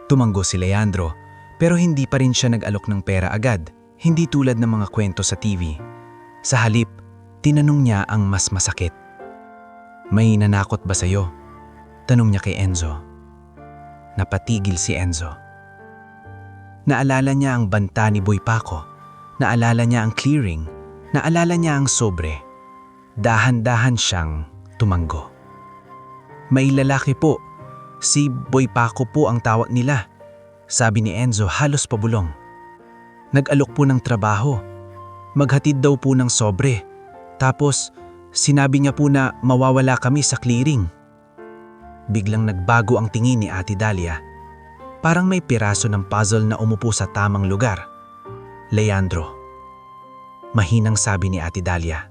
S5: Tumanggo si Leandro, pero hindi pa rin siya nag-alok ng pera agad, hindi tulad ng mga kwento sa TV. Sa halip, tinanong niya ang mas masakit. May nanakot ba sa'yo? Tanong niya kay Enzo. Napatigil si Enzo. Naalala niya ang banta ni Boy Paco. Naalala niya ang clearing. Naalala niya ang sobre. Dahan-dahan siyang tumanggo. May lalaki po. Si Boy Paco po ang tawag nila. Sabi ni Enzo halos pabulong. Nag-alok po ng trabaho. Maghatid daw po ng sobre. Tapos, sinabi niya po na mawawala kami sa clearing. biglang nagbago ang tingin ni Ate Dahlia. Parang may piraso ng puzzle na umupo sa tamang lugar. Leandro. Mahinang sabi ni Ate Dahlia.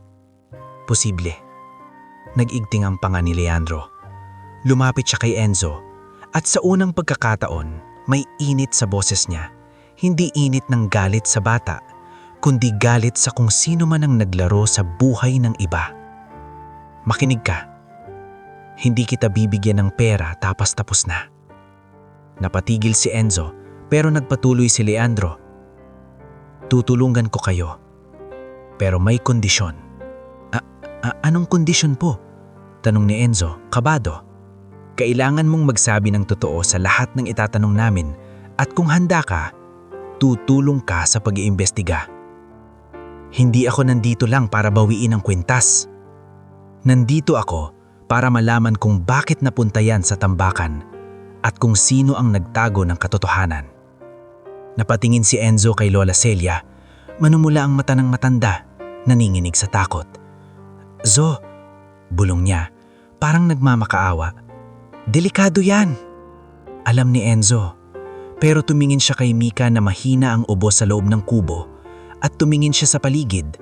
S5: Posible. Nag-igting ang panga ni Leandro. Lumapit siya kay Enzo at sa unang pagkakataon may init sa boses niya. Hindi init ng galit sa bata, kundi galit sa kung sino man ang naglaro sa buhay ng iba. Makinig ka. Hindi kita bibigyan ng pera tapos na. Napatigil si Enzo pero nagpatuloy si Leandro. Tutulungan ko kayo. Pero may kondisyon. Anong kondisyon po? Tanong ni Enzo, kabado. Kailangan mong magsabi ng totoo sa lahat ng itatanong namin at kung handa ka, tutulong ka sa pag-iimbestiga. Hindi ako nandito lang para bawiin ang kwintas. Nandito ako para malaman kung bakit napunta yan sa tambakan at kung sino ang nagtago ng katotohanan. Napatingin si Enzo kay Lola Celia, manumula ang mata ng matanda, naninginig sa takot. Zo, bulong niya, parang nagmamakaawa. Delikado yan. Alam ni Enzo, pero tumingin siya kay Mika na mahina ang ubo sa loob ng kubo at tumingin siya sa paligid,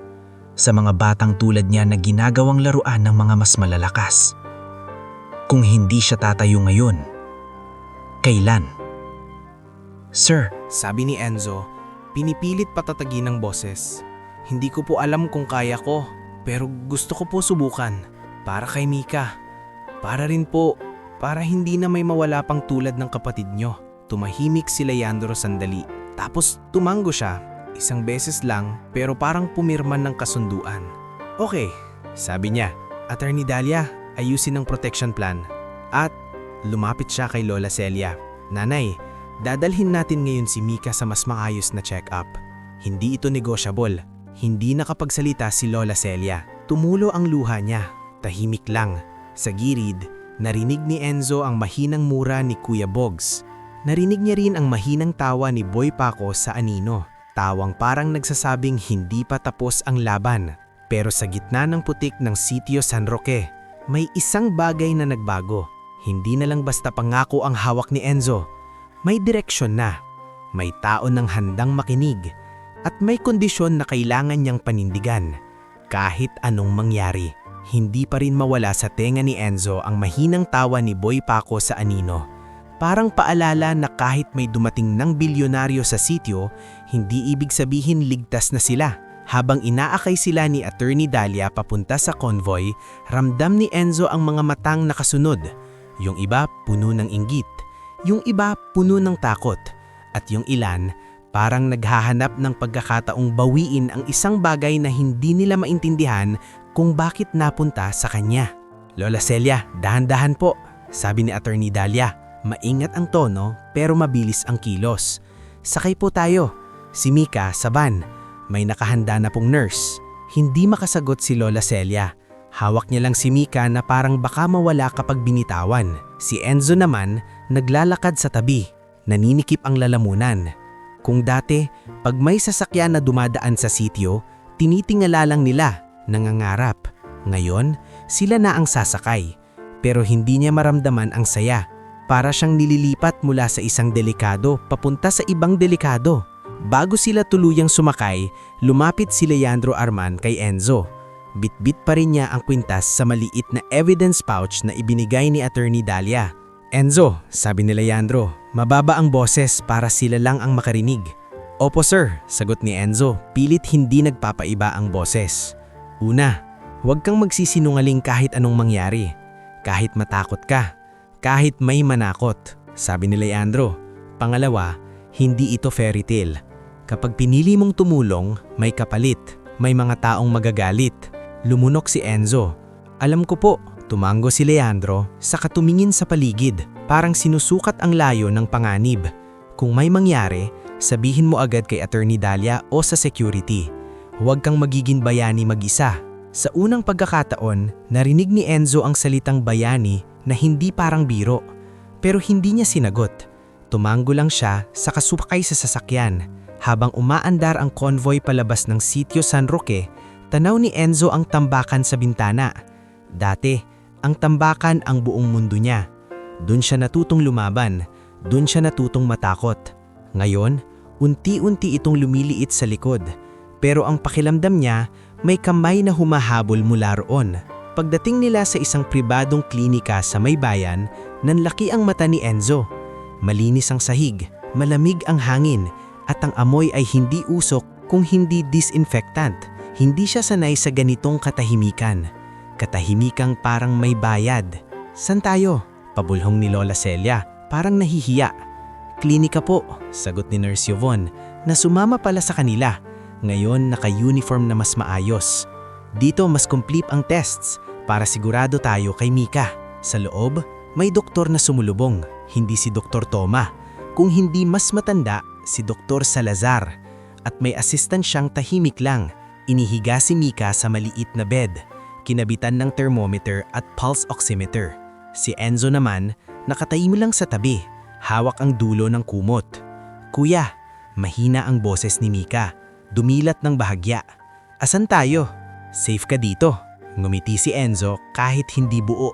S5: sa mga batang tulad niya na ginagawang laruan ng mga mas malalakas. Kung hindi siya tatayo ngayon, kailan? Sir,
S6: Sabi ni Enzo, pinipilit patatagin ng boses. Hindi ko po alam kung kaya ko, pero gusto ko po subukan. Para kay Mika. Para rin po, para hindi na may mawala pang tulad ng kapatid nyo. Tumahimik si Leandro sandali. Tapos tumango siya. Isang beses lang, pero parang pumirman ng kasunduan. Okay, sabi niya. Attorney Dahlia, ayusin ang protection plan. At lumapit siya kay Lola Celia. Nanay, dadalhin natin ngayon si Mika sa mas maayos na check-up. Hindi ito negosyable. Hindi nakapagsalita si Lola Celia. Tumulo ang luha niya. Tahimik lang. Sa gilid, narinig ni Enzo ang mahinang mura ni Kuya Bogs. Narinig niya rin ang mahinang tawa ni Boy Paco sa anino. Tawang parang nagsasabing hindi pa tapos ang laban. Pero sa gitna ng putik ng Sitio San Roque, may isang bagay na nagbago. Hindi na lang basta pangako ang hawak ni Enzo. May direksyon na. May tao ng handang makinig. At may kondisyon na kailangan niyang panindigan. Kahit anong mangyari, hindi pa rin mawala sa tenga ni Enzo ang mahinang tawa ni Boy Paco sa anino. Parang paalala na kahit may dumating ng bilyonaryo sa sitio, hindi ibig sabihin ligtas na sila. Habang inaakay sila ni Attorney Dahlia papunta sa convoy, ramdam ni Enzo ang mga matang nakasunod. Yung iba puno ng inggit, yung iba puno ng takot, at yung ilan parang naghahanap ng pagkakataong bawiin ang isang bagay na hindi nila maintindihan kung bakit napunta sa kanya. Lola Celia, dahan-dahan po, sabi ni Attorney Dahlia. Maingat ang tono pero mabilis ang kilos. Sakay po tayo. Si Mika sa van. May nakahanda na pong nurse. Hindi makasagot si Lola Celia. Hawak niya lang si Mika na parang baka mawala kapag binitawan. Si Enzo naman naglalakad sa tabi. Naninikip ang lalamunan. Kung dati, pag may sasakyan na dumadaan sa sitio, tinitingala lang nila, nangangarap. Ngayon, sila na ang sasakay. Pero hindi niya maramdaman ang saya. Para siyang nililipat mula sa isang delikado papunta sa ibang delikado. Bago sila tuluyang sumakay, lumapit si Leandro Arman kay Enzo. Bitbit pa rin niya ang kwintas sa maliit na evidence pouch na ibinigay ni Attorney Dahlia. Enzo, sabi ni Leandro, mababa ang boses para sila lang ang makarinig. Opo sir, sagot ni Enzo, pilit hindi nagpapaiba ang boses. Una, huwag kang magsisinungaling kahit anong mangyari. Kahit matakot ka. Kahit may manakot, sabi ni Leandro. Pangalawa, hindi ito fairy tale. Kapag pinili mong tumulong, may kapalit, may mga taong magagalit. Lumunok si Enzo. Alam ko po, tumango si Leandro, saka tumingin sa paligid, parang sinusukat ang layo ng panganib. Kung may mangyari, sabihin mo agad kay Attorney Dahlia o sa security. Huwag kang magiging bayani mag-isa. Sa unang pagkakataon, narinig ni Enzo ang salitang bayani na hindi parang biro, pero hindi niya sinagot. Tumango lang siya sa kasukay sa sasakyan. Habang umaandar ang convoy palabas ng Sitio San Roque, tanaw ni Enzo ang tambakan sa bintana. Dati, ang tambakan ang buong mundo niya.
S5: Doon siya natutong lumaban, doon siya natutong matakot. Ngayon, unti-unti itong lumiliit sa likod. Pero ang pakiramdam niya, may kamay na humahabol mula roon. Pagdating nila sa isang pribadong klinika sa may bayan, nanlaki ang mata ni Enzo. Malinis ang sahig, malamig ang hangin, at ang amoy ay hindi usok kung hindi disinfectant. Hindi siya sanay sa ganitong katahimikan. Katahimikang parang may bayad. "San tayo?" Pabulhong ni Lola Celia, parang nahihiya. "Klinika po," sagot ni Nurse Yvonne, na sumama pala sa kanila. Ngayon naka-uniform na mas maayos. "Dito mas complete ang tests para sigurado tayo kay Mika." Sa loob, may doktor na sumulubong, hindi si Dr. Toma. Kung hindi mas matanda, si Dr. Salazar. At may assistant siyang tahimik lang. Inihiga si Mika sa maliit na bed, kinabitan ng thermometer at pulse oximeter. Si Enzo naman, nakatayo lang sa tabi, hawak ang dulo ng kumot. "Kuya," mahina ang boses ni Mika, dumilat ng bahagya. "Asan tayo?" "Safe ka dito." Ngumiti si Enzo kahit hindi buo.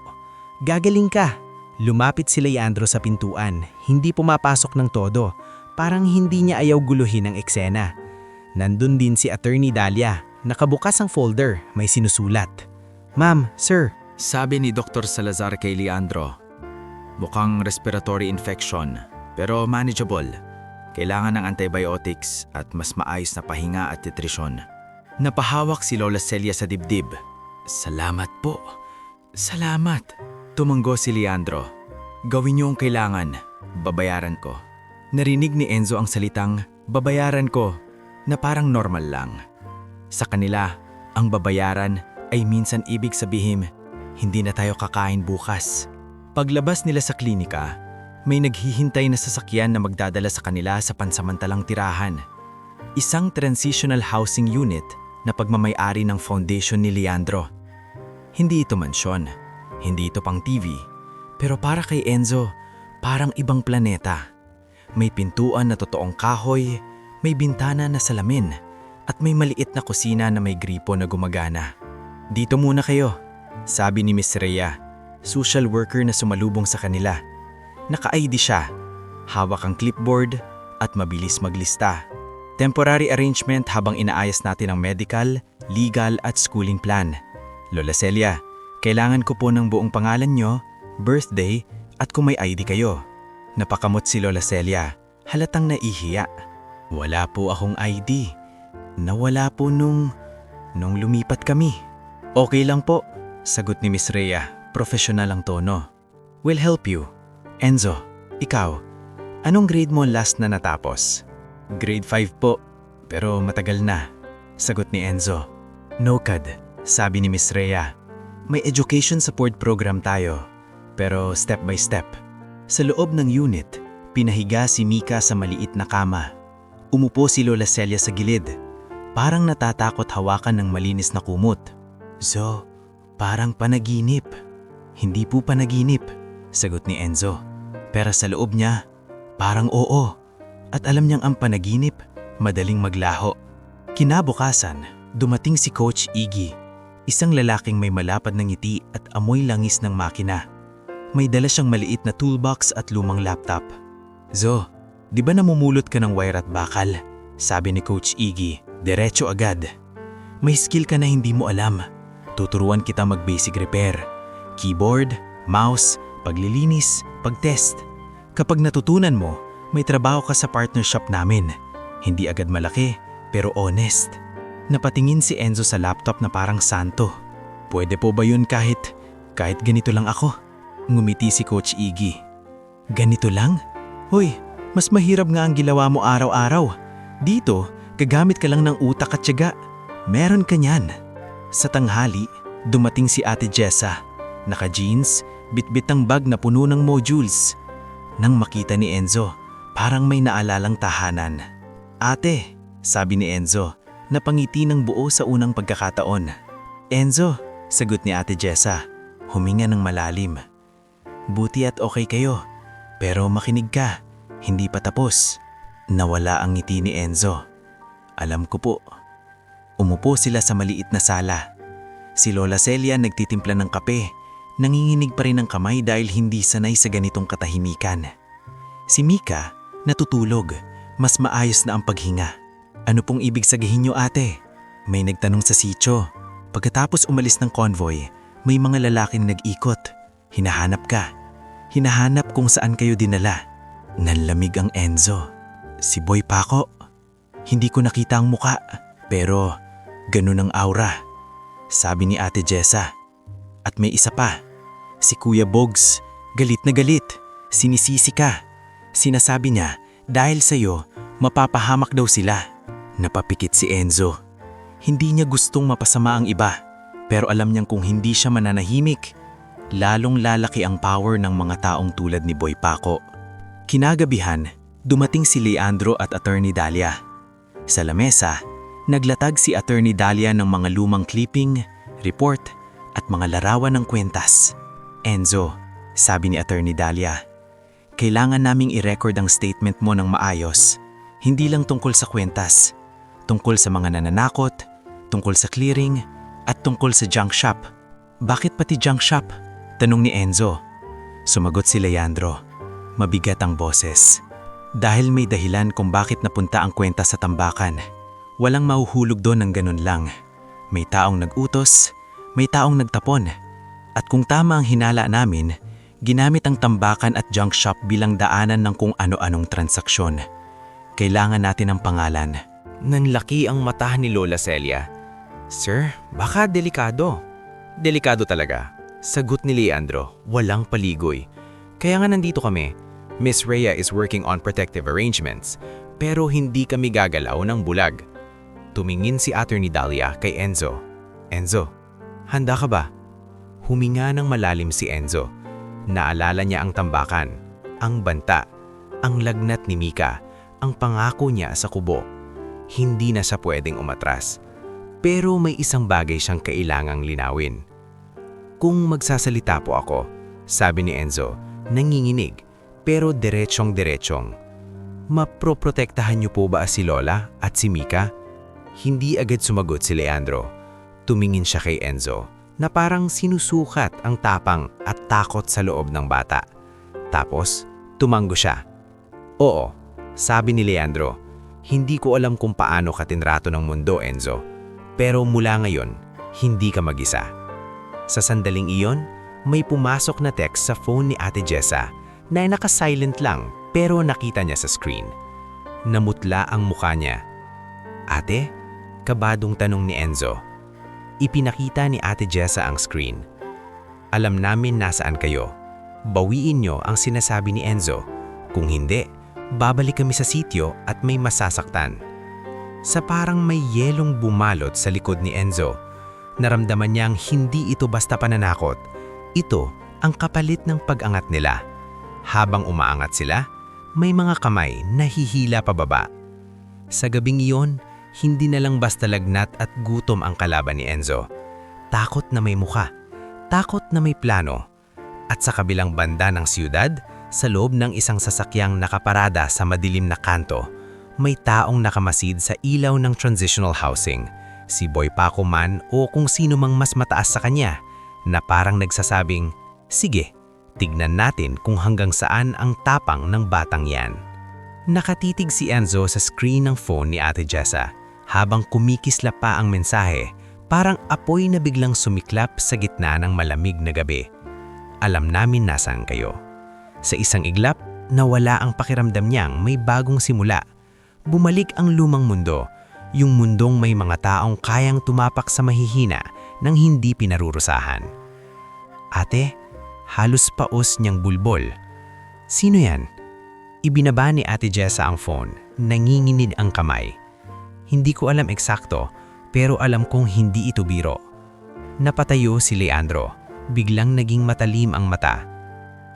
S5: "Gagaling ka." Lumapit si Leandro sa pintuan, hindi pumapasok ng todo, parang hindi niya ayaw guluhin ang eksena. Nandun din si Attorney Dalia, nakabukas ang folder, may sinusulat. "Ma'am, sir."
S7: Sabi ni Dr. Salazar kay Leandro, mukhang respiratory infection, pero manageable. Kailangan ng antibiotics at mas maayos na pahinga at nutrisyon. Napahawak si Lola Celia sa dibdib. "Salamat po. Salamat." Tumanggo si Leandro. "Gawin niyo ang kailangan. Babayaran ko." Narinig ni Enzo ang salitang, "babayaran ko," na parang normal lang. Sa kanila, ang babayaran ay minsan ibig sabihin, hindi na tayo kakain bukas. Paglabas nila sa klinika, may naghihintay na sasakyan na magdadala sa kanila sa pansamantalang tirahan. Isang transitional housing unit na pagmamay-ari ng foundation ni Leandro. Hindi ito mansyon, hindi ito pang TV, pero para kay Enzo, parang ibang planeta. May pintuan na totoong kahoy, may bintana na salamin, at may maliit na kusina na may gripo na gumagana. "Dito muna kayo," sabi ni Miss Rhea, social worker na sumalubong sa kanila. Naka-ID siya, hawak ang clipboard at mabilis maglista. Temporary arrangement habang inaayos natin ang medical, legal at schooling plan. "Lola Celia, kailangan ko po ng buong pangalan nyo, birthday at kung may ID kayo." Napakamot si Lola Celia, halatang naihiya. "Wala po akong ID. Nawala po nung lumipat kami." "Okay lang po," sagot ni Miss Rhea, profesional ang tono. "We'll help you." "Enzo, ikaw, anong grade mo last na natapos?" "Grade 5 po, pero matagal na," sagot ni Enzo. "Nokad," sabi ni Miss Rhea. "May education support program tayo, pero step by step." Sa loob ng unit, pinahiga si Mika sa maliit na kama. Umupo si Lola Celia sa gilid, parang natatakot hawakan ng malinis na kumot. "Zo, parang panaginip." "Hindi po panaginip," sagot ni Enzo. Pero sa loob niya, parang oo. At alam niyang ang panaginip, madaling maglaho. Kinabukasan, dumating si Coach Iggy, isang lalaking may malapad na ngiti at amoy langis ng makina. May dala siyang maliit na toolbox at lumang laptop. "Zo, di ba namumulot ka ng wire at bakal?" sabi ni Coach Iggy, diretso agad. "May skill ka na hindi mo alam. Tuturuan kita mag-basic repair. Keyboard, mouse, paglilinis, pag-test. Kapag natutunan mo, may trabaho ka sa partner shop namin. Hindi agad malaki, pero honest." Napatingin si Enzo sa laptop na parang santo. "Pwede po ba yun kahit ganito lang ako?" Ngumiti si Coach Iggy. "Ganito lang? Hoy, mas mahirap nga ang ginawa mo araw-araw. Dito, gagamit ka lang ng utak at tiyaga. Meron ka niyan." Sa tanghali, dumating si Ate Jessa. Naka-jeans, bitbit ang bag na puno ng modules. Nang makita ni Enzo, parang may naalalang tahanan. "Ate," sabi ni Enzo, napangiti ng buo sa unang pagkakataon. "Enzo," sagot ni Ate Jessa, huminga ng malalim. "Buti at okay kayo, pero makinig ka, hindi pa tapos." Nawala ang ngiti ni Enzo. "Alam ko po." Umupo sila sa maliit na sala. Si Lola Celia nagtitimpla ng kape,
S5: Nanginginig pa rin ang kamay dahil hindi sanay sa ganitong katahimikan. Si Mika, natutulog. Mas maayos na ang paghinga. Ano pong ibig sabihin niyo, ate? May nagtanong sa sitio. Pagkatapos umalis ng convoy, may mga lalaking nag-ikot. Hinahanap ka. Hinahanap kung saan kayo dinala. Nanlamig ang Enzo. Si Boy Paco. Hindi ko nakita ang muka, pero ganun ang aura. Sabi ni Ate Jessa. At may isa pa. Si Kuya Bogs. Galit na galit. Sinisisi ka. Sinasabi niya, dahil sa'yo, mapapahamak daw sila. Napapikit si Enzo. Hindi niya gustong mapasama ang iba, pero alam niyang kung hindi siya mananahimik, lalong lalaki ang power ng mga taong tulad ni Boy Paco. Kinagabihan, dumating si Leandro at Attorney Dalia. Sa lamesa, naglatag si Attorney Dalia ng mga lumang clipping, report, at mga larawan ng kwentas. Enzo, sabi ni Attorney Dalia, kailangan naming i-record ang statement mo ng maayos. Hindi lang tungkol sa kwentas, tungkol sa mga nananakot, tungkol sa clearing, at tungkol sa junk shop. Bakit pati junk shop? Tanong ni Enzo. Sumagot si Leandro. Mabigat ang boses. Dahil may dahilan kung bakit napunta ang kwenta sa tambakan. Walang mahuhulog doon ng ganun lang. May taong nag-utos, may taong nagtapon. At kung tama ang hinala namin, ginamit ang tambakan at junk shop bilang daanan ng kung ano-anong transaksyon. Kailangan natin ang pangalan.
S1: Nanlaki ang mata ni Lola Celia. Sir, baka delikado. Delikado talaga. Sagot ni Leandro, walang paligoy. Kaya nga nandito kami. Miss Rhea is working on protective arrangements, pero hindi kami gagalaw ng bulag. Tumingin si Attorney Dalia kay Enzo. Enzo, handa ka ba? Huminga ng malalim si Enzo. Naalala niya ang tambakan, ang banta, ang lagnat ni Mika, ang pangako niya sa kubo. Hindi na siya pwedeng umatras. Pero may isang bagay siyang kailangang linawin. Kung magsasalita po ako, sabi ni Enzo, nanginginig, pero diretsong-diretsong. Maproprotektahan niyo po ba si Lola at si Mika? Hindi agad sumagot si Leandro. Tumingin siya kay Enzo na parang sinusukat ang tapang at takot sa loob ng bata. Tapos, tumango siya. Oo, sabi ni Leandro, hindi ko alam kung paano ka tinrato ng mundo, Enzo. Pero mula ngayon, hindi ka mag-isa. Sa sandaling iyon, may pumasok na text sa phone ni Ate Jessa na naka-silent lang pero nakita niya sa screen. Namutla ang mukha niya. Ate? Kabadong tanong ni Enzo. Ipinakita ni Ate Jessa ang screen. Alam namin nasaan kayo. Bawiin niyo ang sinasabi ni Enzo. Kung hindi, babalik kami sa sitio at may masasaktan. Sa parang may yelong bumalot sa likod ni Enzo, naramdaman niyang hindi ito basta pananakot. Ito ang kapalit ng pag-angat nila. Habang umaangat sila, may mga kamay na hihila pababa. Sa gabing iyon, hindi na lang basta lagnat at gutom ang kalaban ni Enzo. Takot na may muka, takot na may plano. At sa kabilang banda ng siyudad, sa loob ng isang sasakyang nakaparada sa madilim na kanto, may taong nakamasid sa ilaw ng transitional housing, si Boy Paco man o kung sino mang mas mataas sa kanya, na parang nagsasabing, sige, tignan natin kung hanggang saan ang tapang ng batang yan. Nakatitig si Enzo sa screen ng phone ni Ate Jessa habang kumikislap pa ang mensahe, parang apoy na biglang sumiklap sa gitna ng malamig na gabi. Alam namin nasaan kayo. Sa isang iglap, nawala ang pakiramdam niyang may bagong simula. Bumalik ang lumang mundo, yung mundong may mga taong kayang tumapak sa mahihina nang hindi pinarurusahan. Ate, halos paos niyang bulbol. Sino yan? Ibinaba ni Ate Jessa ang phone, nanginginig ang kamay. Hindi ko alam eksakto, pero alam kong hindi ito biro. Napatayo si Leandro, biglang naging matalim ang mata.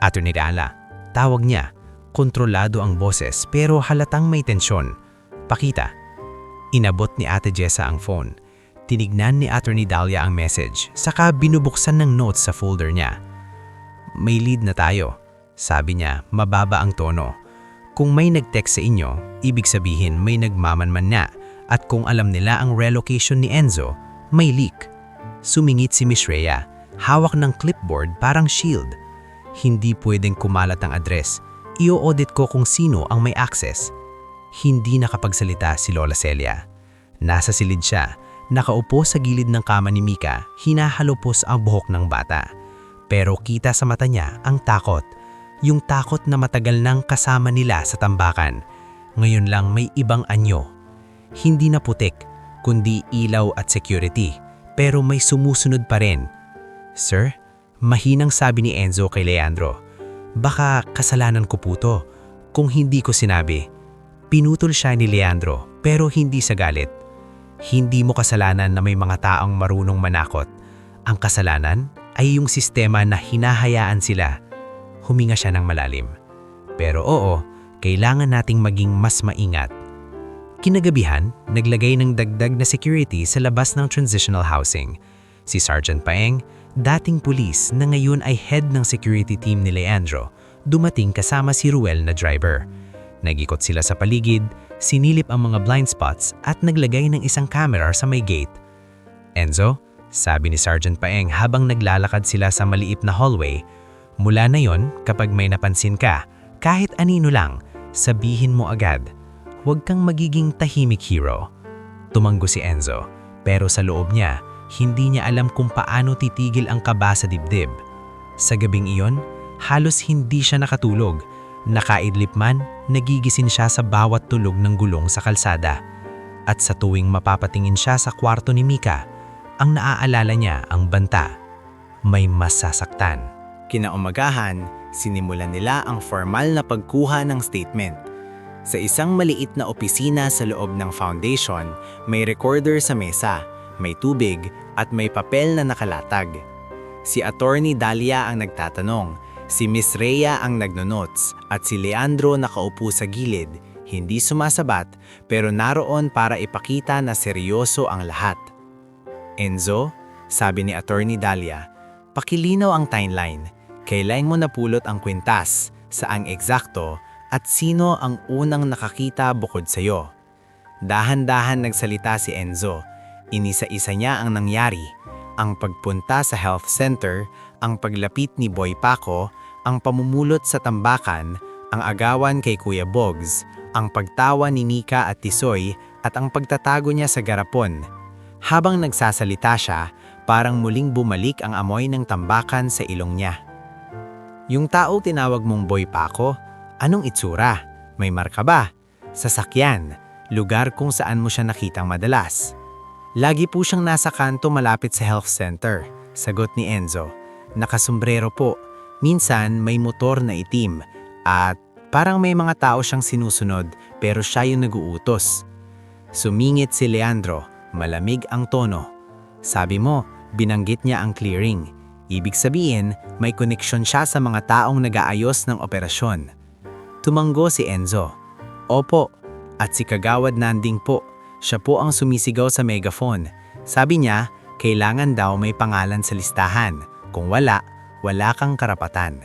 S1: Attorney Dalia, tawag niya. Kontrolado ang boses pero halatang may tensyon. Pakita. Inabot ni Ate Jessa ang phone. Tinignan ni Attorney Dalia ang message, saka binubuksan ng notes sa folder niya. May lead na tayo, sabi niya, mababa ang tono. Kung may nag-text sa inyo, ibig sabihin may nagmamanman na, at kung alam nila ang relocation ni Enzo, may leak. Sumingit si Miss Rhea,
S4: Hawak ng clipboard parang shield. Hindi pwedeng kumalat ang address. I-audit ko kung sino ang may access. Hindi nakapagsalita si Lola Celia. Nasa silid siya, nakaupo sa gilid ng kama ni Mika, hinahalupos ang buhok ng bata. Pero kita sa mata niya ang takot. Yung takot na matagal nang kasama nila sa tambakan. Ngayon lang may ibang anyo. Hindi na putik, kundi ilaw at security. Pero may sumusunod pa rin. "Sir?" Mahinang sabi ni Enzo kay Leandro. "Baka kasalanan ko po to. Kung hindi ko sinabi." Pinutol siya ni Leandro pero hindi sa galit. "Hindi mo kasalanan na may mga taong marunong manakot. Ang kasalanan ay yung sistema na hinahayaan sila." Huminga siya ng malalim. "Pero oo, kailangan nating maging mas maingat." Kinagabihan, naglagay ng dagdag na security sa labas ng transitional housing. Si Sergeant Paeng, dating pulis na ngayon ay head ng security team ni Leandro, dumating kasama si Ruel na driver. Nag-ikot sila sa paligid, sinilip ang mga blind spots at naglagay ng isang camera sa may gate. "Enzo," sabi ni Sergeant Paeng habang naglalakad sila sa maliit na hallway, "mula na yon, kapag may napansin ka, kahit anino lang, sabihin mo agad. Huwag kang magiging tahimik hero." Tumanggo si Enzo, pero sa loob niya, hindi niya alam kung paano titigil ang kaba sa dibdib. Sa gabing iyon, halos hindi siya nakatulog. Nakaidlip man, nagigising siya sa bawat tulog ng gulong sa kalsada. At sa tuwing mapapatingin siya sa kwarto ni Mika, ang naaalala niya ang banta. May masasaktan.
S6: Kinaumagahan, sinimulan nila ang formal na pagkuha ng statement. Sa isang maliit na opisina sa loob ng foundation, may recorder sa mesa, may tubig at may papel na nakalatag. Si Attorney Dalia ang nagtatanong, si Miss Rhea ang nagnonotes at si Leandro nakaupo sa gilid, hindi sumasabat pero naroon para ipakita na seryoso ang lahat. "Enzo," sabi ni Attorney Dalia, "pakilinaw ang timeline. Kailan mo napulot ang kwintas, saang eksakto, at sino ang unang nakakita bukod sa'yo?" Dahan-dahan nagsalita si Enzo. Inisa-isa niya ang nangyari, ang pagpunta sa health center, ang paglapit ni Boy Paco, ang pamumulot sa tambakan, ang agawan kay Kuya Bogs, ang pagtawa ni Mika at Tisoy at ang pagtatago niya sa garapon. Habang nagsasalita siya, parang muling bumalik ang amoy ng tambakan sa ilong niya. "Yung tao tinawag mong Boy Paco, anong itsura? May marka ba? Sasakyan, lugar kung saan mo siya nakitang madalas?" "Lagi po siyang nasa kanto malapit sa health center," sagot ni Enzo. "Nakasombrero po. Minsan may motor na itim at parang may mga tao siyang sinusunod pero siya yung nag-uutos." Sumingit si Leandro, malamig ang tono. "Sabi mo, binanggit niya ang clearing. Ibig sabihin, may koneksyon siya sa mga taong nag-aayos ng operasyon." Tumanggo si Enzo. "Opo, at si Kagawad Nanding po. Siya po ang sumisigaw sa megaphone. Sabi niya, kailangan daw may pangalan sa listahan. Kung wala, wala kang karapatan."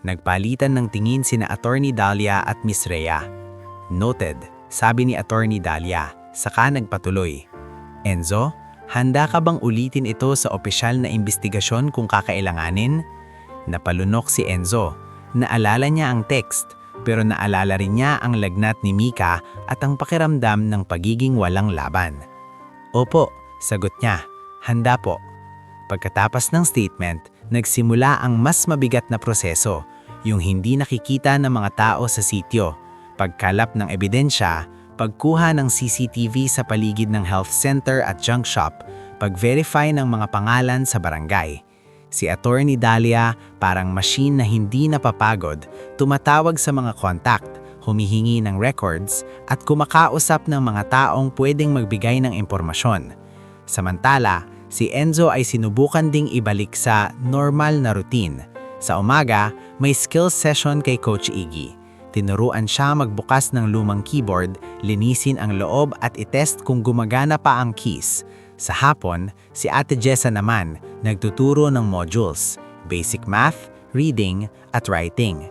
S6: Nagpalitan ng tingin sina Attorney Dalia at Miss Rhea. "Noted," sabi ni Attorney Dalia, saka nagpatuloy. "Enzo, handa ka bang ulitin ito sa opisyal na investigasyon kung kakailanganin?" Napalunok si Enzo. Naalala niya ang text, pero naalala rin niya ang lagnat ni Mika at ang pakiramdam ng pagiging walang laban. "Opo," sagot niya, "handa po." Pagkatapos ng statement, nagsimula ang mas mabigat na proseso, yung hindi nakikita ng mga tao sa sitio, pagkalap ng ebidensya, pagkuha ng CCTV sa paligid ng health center at junk shop, pag-verify ng mga pangalan sa barangay. Si Attorney Dalia, parang machine na hindi napapagod, tumatawag sa mga contact, humihingi ng records, at kumakausap ng mga taong pwedeng magbigay ng impormasyon. Samantala, si Enzo ay sinubukan ding ibalik sa normal na routine. Sa umaga, may skills session kay Coach Iggy. Tinuruan siya magbukas ng lumang keyboard, linisin ang loob at itest kung gumagana pa ang keys. Sa hapon, si Ate Jessa naman nagtuturo ng modules, basic math, reading, at writing.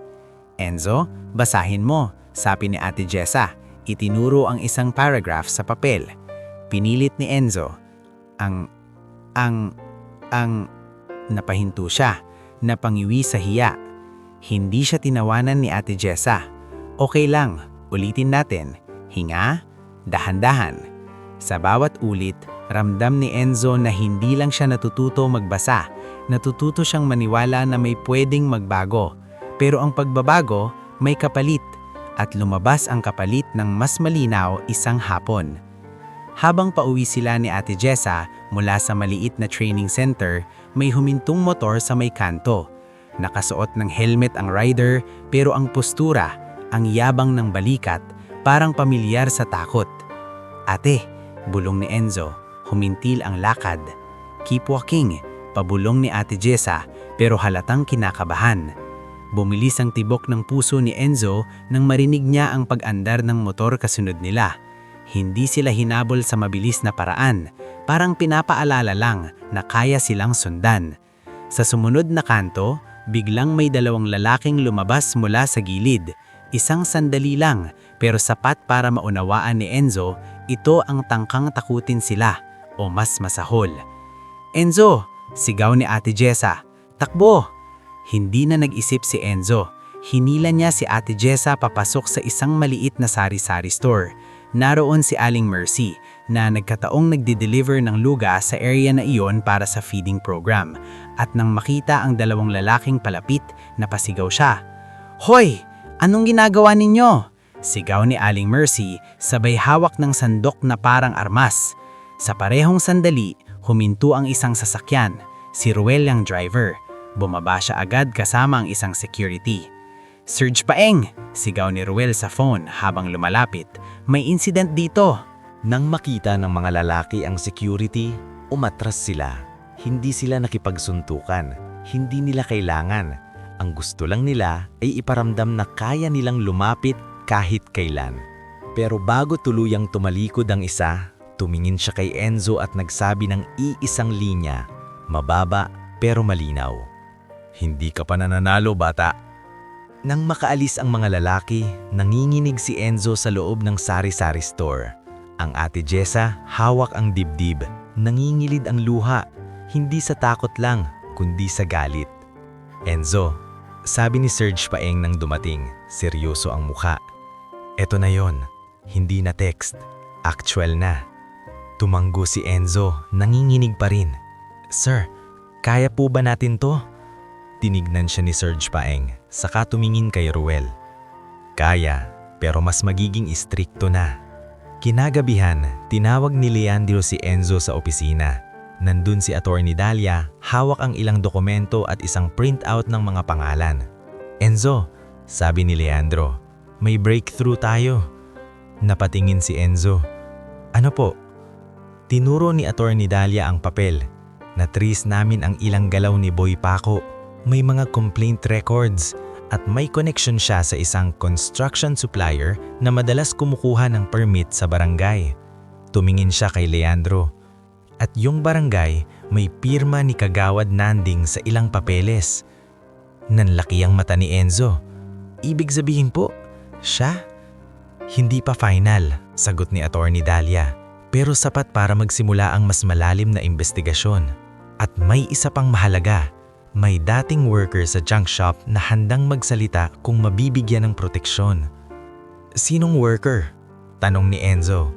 S6: "Enzo, basahin mo," sabi ni Ate Jessa. Itinuro ang isang paragraph sa papel. Pinilit ni Enzo.
S5: Napahinto siya, napangiwi sa hiya. Hindi siya tinawanan ni Ate Jessa. Okay lang, ulitin natin. Hinga, dahan-dahan. Sa bawat ulit, ramdam ni Enzo na hindi lang siya natututo magbasa. Natututo siyang maniwala na may pwedeng magbago. Pero ang pagbabago, may kapalit. At lumabas ang kapalit ng mas malinaw isang hapon. Habang pauwi sila ni Ate Jessa mula sa maliit na training center, may humintong motor sa may kanto. Nakasuot ng helmet ang rider pero ang postura, ang yabang ng balikat, parang pamilyar sa takot. Ate, bulong ni Enzo, humintil ang lakad. Keep walking, pabulong ni Ate Jessa pero halatang kinakabahan. Bumilis ang tibok ng puso ni Enzo nang marinig niya ang pag-andar ng motor kasunod nila. Hindi sila hinabol sa mabilis na paraan, parang pinapaalala lang na kaya silang sundan. Sa sumunod na kanto, biglang may dalawang lalaking lumabas mula sa gilid. Isang sandali lang, pero sapat para maunawaan ni Enzo, ito ang tangkang takutin sila, o mas masahol. Enzo! Sigaw ni Ate Jessa. Takbo! Hindi na nag-isip si Enzo. Hinila niya si Ate Jessa papasok sa isang maliit na sari-sari store. Naroon si Aling Mercy na nagkataong nagde-deliver ng luga sa area na iyon para sa feeding program. At nang makita ang dalawang lalaking palapit, napasigaw siya. Hoy! Anong ginagawa ninyo? Sigaw ni Aling Mercy sabay hawak ng sandok na parang armas. Sa parehong sandali, huminto ang isang sasakyan, si Ruel ang driver. Bumaba siya agad kasama ang isang security. Surge Paeng! Sigaw ni Ruel sa phone habang lumalapit. May incident dito.
S2: Nang makita ng mga lalaki ang security, umatras sila. Hindi sila nakipagsuntukan, hindi nila kailangan. Ang gusto lang nila ay iparamdam na kaya nilang lumapit kahit kailan. Pero bago tuluyang tumalikod ang isa, tumingin siya kay Enzo at nagsabi ng iisang linya, mababa pero malinaw. Hindi ka pa nananalo, bata. Nang makaalis ang mga lalaki, nanginginig si Enzo sa loob ng sari-sari store. Ang Ate Jessa hawak ang dibdib, nangingilid ang luha, hindi sa takot lang, kundi sa galit. Enzo, sabi ni Serge Paeng nang dumating, seryoso ang mukha. Eto na yon, hindi na text, actual na. Tumanggo si Enzo, nanginginig pa rin. Sir, kaya po ba natin to? Tinignan siya ni Serge Paeng, saka tumingin kay Ruel. Kaya, pero mas magiging istrikto na. Kinagabihan, tinawag ni Leandro si Enzo sa opisina. Nandun si Attorney Dalia, hawak ang ilang dokumento at isang printout ng mga pangalan. Enzo, sabi ni Leandro, may breakthrough tayo. Napatingin si Enzo. Ano po? Tinuro ni Attorney Dalia ang papel. Na-trace namin ang ilang galaw ni Boy Paco. May mga complaint records at may connection siya sa isang construction supplier na madalas kumukuha ng permit sa barangay. Tumingin siya kay Leandro. At yung barangay may pirma ni Kagawad Nanding sa ilang papeles. Nanlaki ang mata ni Enzo. Ibig sabihin po, siya? Hindi pa final, sagot ni Attorney Dalia. Pero sapat para magsimula ang mas malalim na investigasyon. At may isa pang mahalaga. May dating worker sa junk shop na handang magsalita kung mabibigyan ng proteksyon. Sinong worker? Tanong ni Enzo.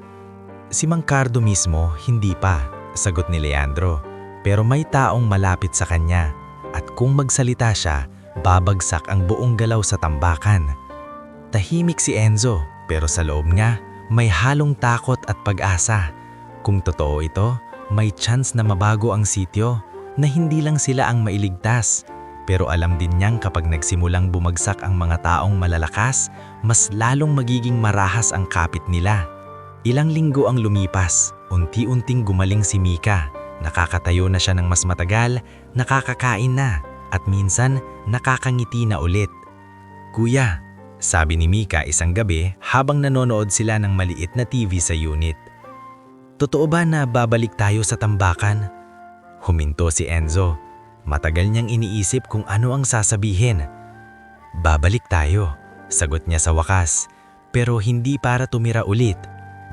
S2: Si Mang Cardo mismo, hindi pa, sagot ni Leandro. Pero may taong malapit sa kanya. At kung magsalita siya, babagsak ang buong galaw sa tambakan. Tahimik si Enzo, pero sa loob niya, may halong takot at pag-asa. Kung totoo ito, may chance na mabago ang sityo. Na hindi lang sila ang mailigtas, pero alam din niyang kapag nagsimulang bumagsak ang mga taong malalakas, mas lalong magiging marahas ang kapit nila. Ilang linggo ang lumipas, unti-unting gumaling si Mika, nakakatayo na siya ng mas matagal, nakakakain na, at minsan nakakangiti na ulit. Kuya, sabi ni Mika isang gabi habang nanonood sila ng maliit na TV sa unit. Totoo ba na babalik tayo sa tambakan? Huminto si Enzo. Matagal niyang iniisip kung ano ang sasabihin. Babalik tayo, sagot niya sa wakas. Pero hindi para tumira ulit.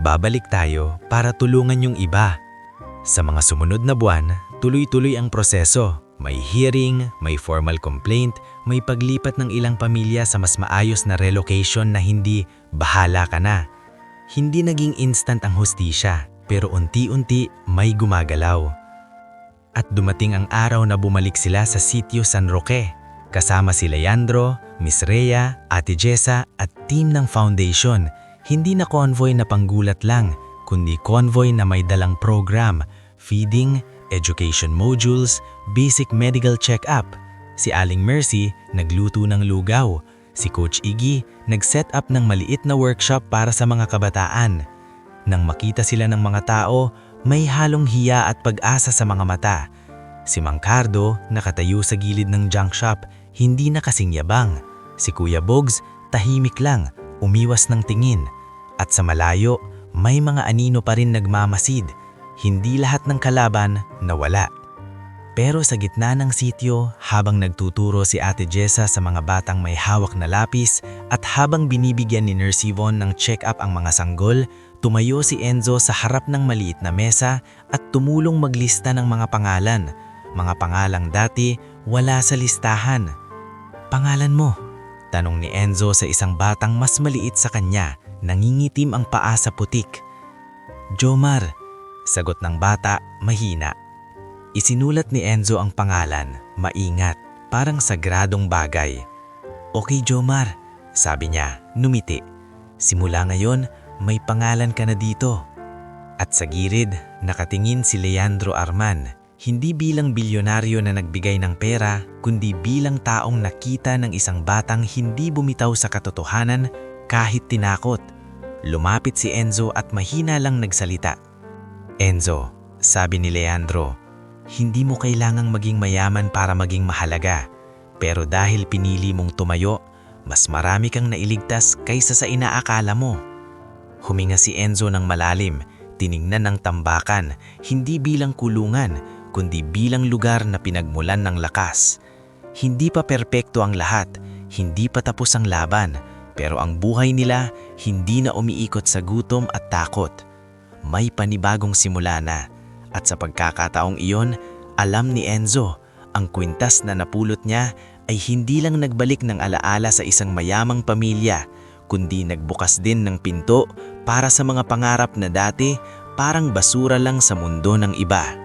S2: Babalik tayo para tulungan yung iba. Sa mga sumunod na buwan, tuloy-tuloy ang proseso.
S4: May hearing, may formal complaint, may paglipat ng ilang pamilya sa mas maayos na relocation na hindi bahala ka na. Hindi naging instant ang hustisya, pero unti-unti may gumagalaw. At dumating ang araw na bumalik sila sa sitio San Roque, kasama si Leandro, Miss Rhea, Ate Jessa at team ng foundation. Hindi na convoy na panggulat lang, kundi convoy na may dalang program, feeding, education modules, basic medical check-up. Si Aling Mercy nagluto ng lugaw. Si Coach Iggy nag-set up ng maliit na workshop para sa mga kabataan. Nang makita sila ng mga tao, may halong hiya at pag-asa sa mga mata. Si Mang Cardo, nakatayo sa gilid ng junk shop, hindi na kasing yabang. Si Kuya Bogs, tahimik lang, umiwas ng tingin. At sa malayo, may mga anino pa rin nagmamasid. Hindi lahat ng kalaban nawala. Pero sa gitna ng sitio, habang nagtuturo si Ate Jessa sa mga batang may hawak na lapis at habang binibigyan ni Nurse Yvonne ng check-up ang mga sanggol, tumayo si Enzo sa harap ng maliit na mesa at tumulong maglista ng mga pangalan. Mga pangalang dati wala sa listahan. "Pangalan mo?" tanong ni Enzo sa isang batang mas maliit sa kanya, nangingitim ang paa sa putik. "Jomar," sagot ng bata, mahina. Isinulat ni Enzo ang pangalan, maingat, parang sagradong bagay. "Okay, Jomar," sabi niya, numiti. "Simula ngayon, may pangalan ka na dito." At sa gilid, nakatingin si Leandro Arman, hindi bilang bilyonaryo na nagbigay ng pera, kundi bilang taong nakita ng isang batang hindi bumitaw sa katotohanan kahit tinakot. Lumapit si Enzo at mahina lang nagsalita. "Enzo," sabi ni Leandro, "hindi mo kailangang maging mayaman para maging mahalaga. Pero dahil pinili mong tumayo, mas marami kang nailigtas kaysa sa inaakala mo." Huminga si Enzo ng malalim, tiningnan ng tambakan, hindi bilang kulungan, kundi bilang lugar na pinagmulan ng lakas. Hindi pa perpekto ang lahat, hindi pa tapos ang laban, pero ang buhay nila hindi na umiikot sa gutom at takot. May panibagong simula na, at sa pagkakataong iyon, alam ni Enzo, ang kwintas na napulot niya ay hindi lang nagbalik ng alaala sa isang mayamang pamilya, kundi nagbukas din ng pinto para sa mga pangarap na dati parang basura lang sa mundo ng iba.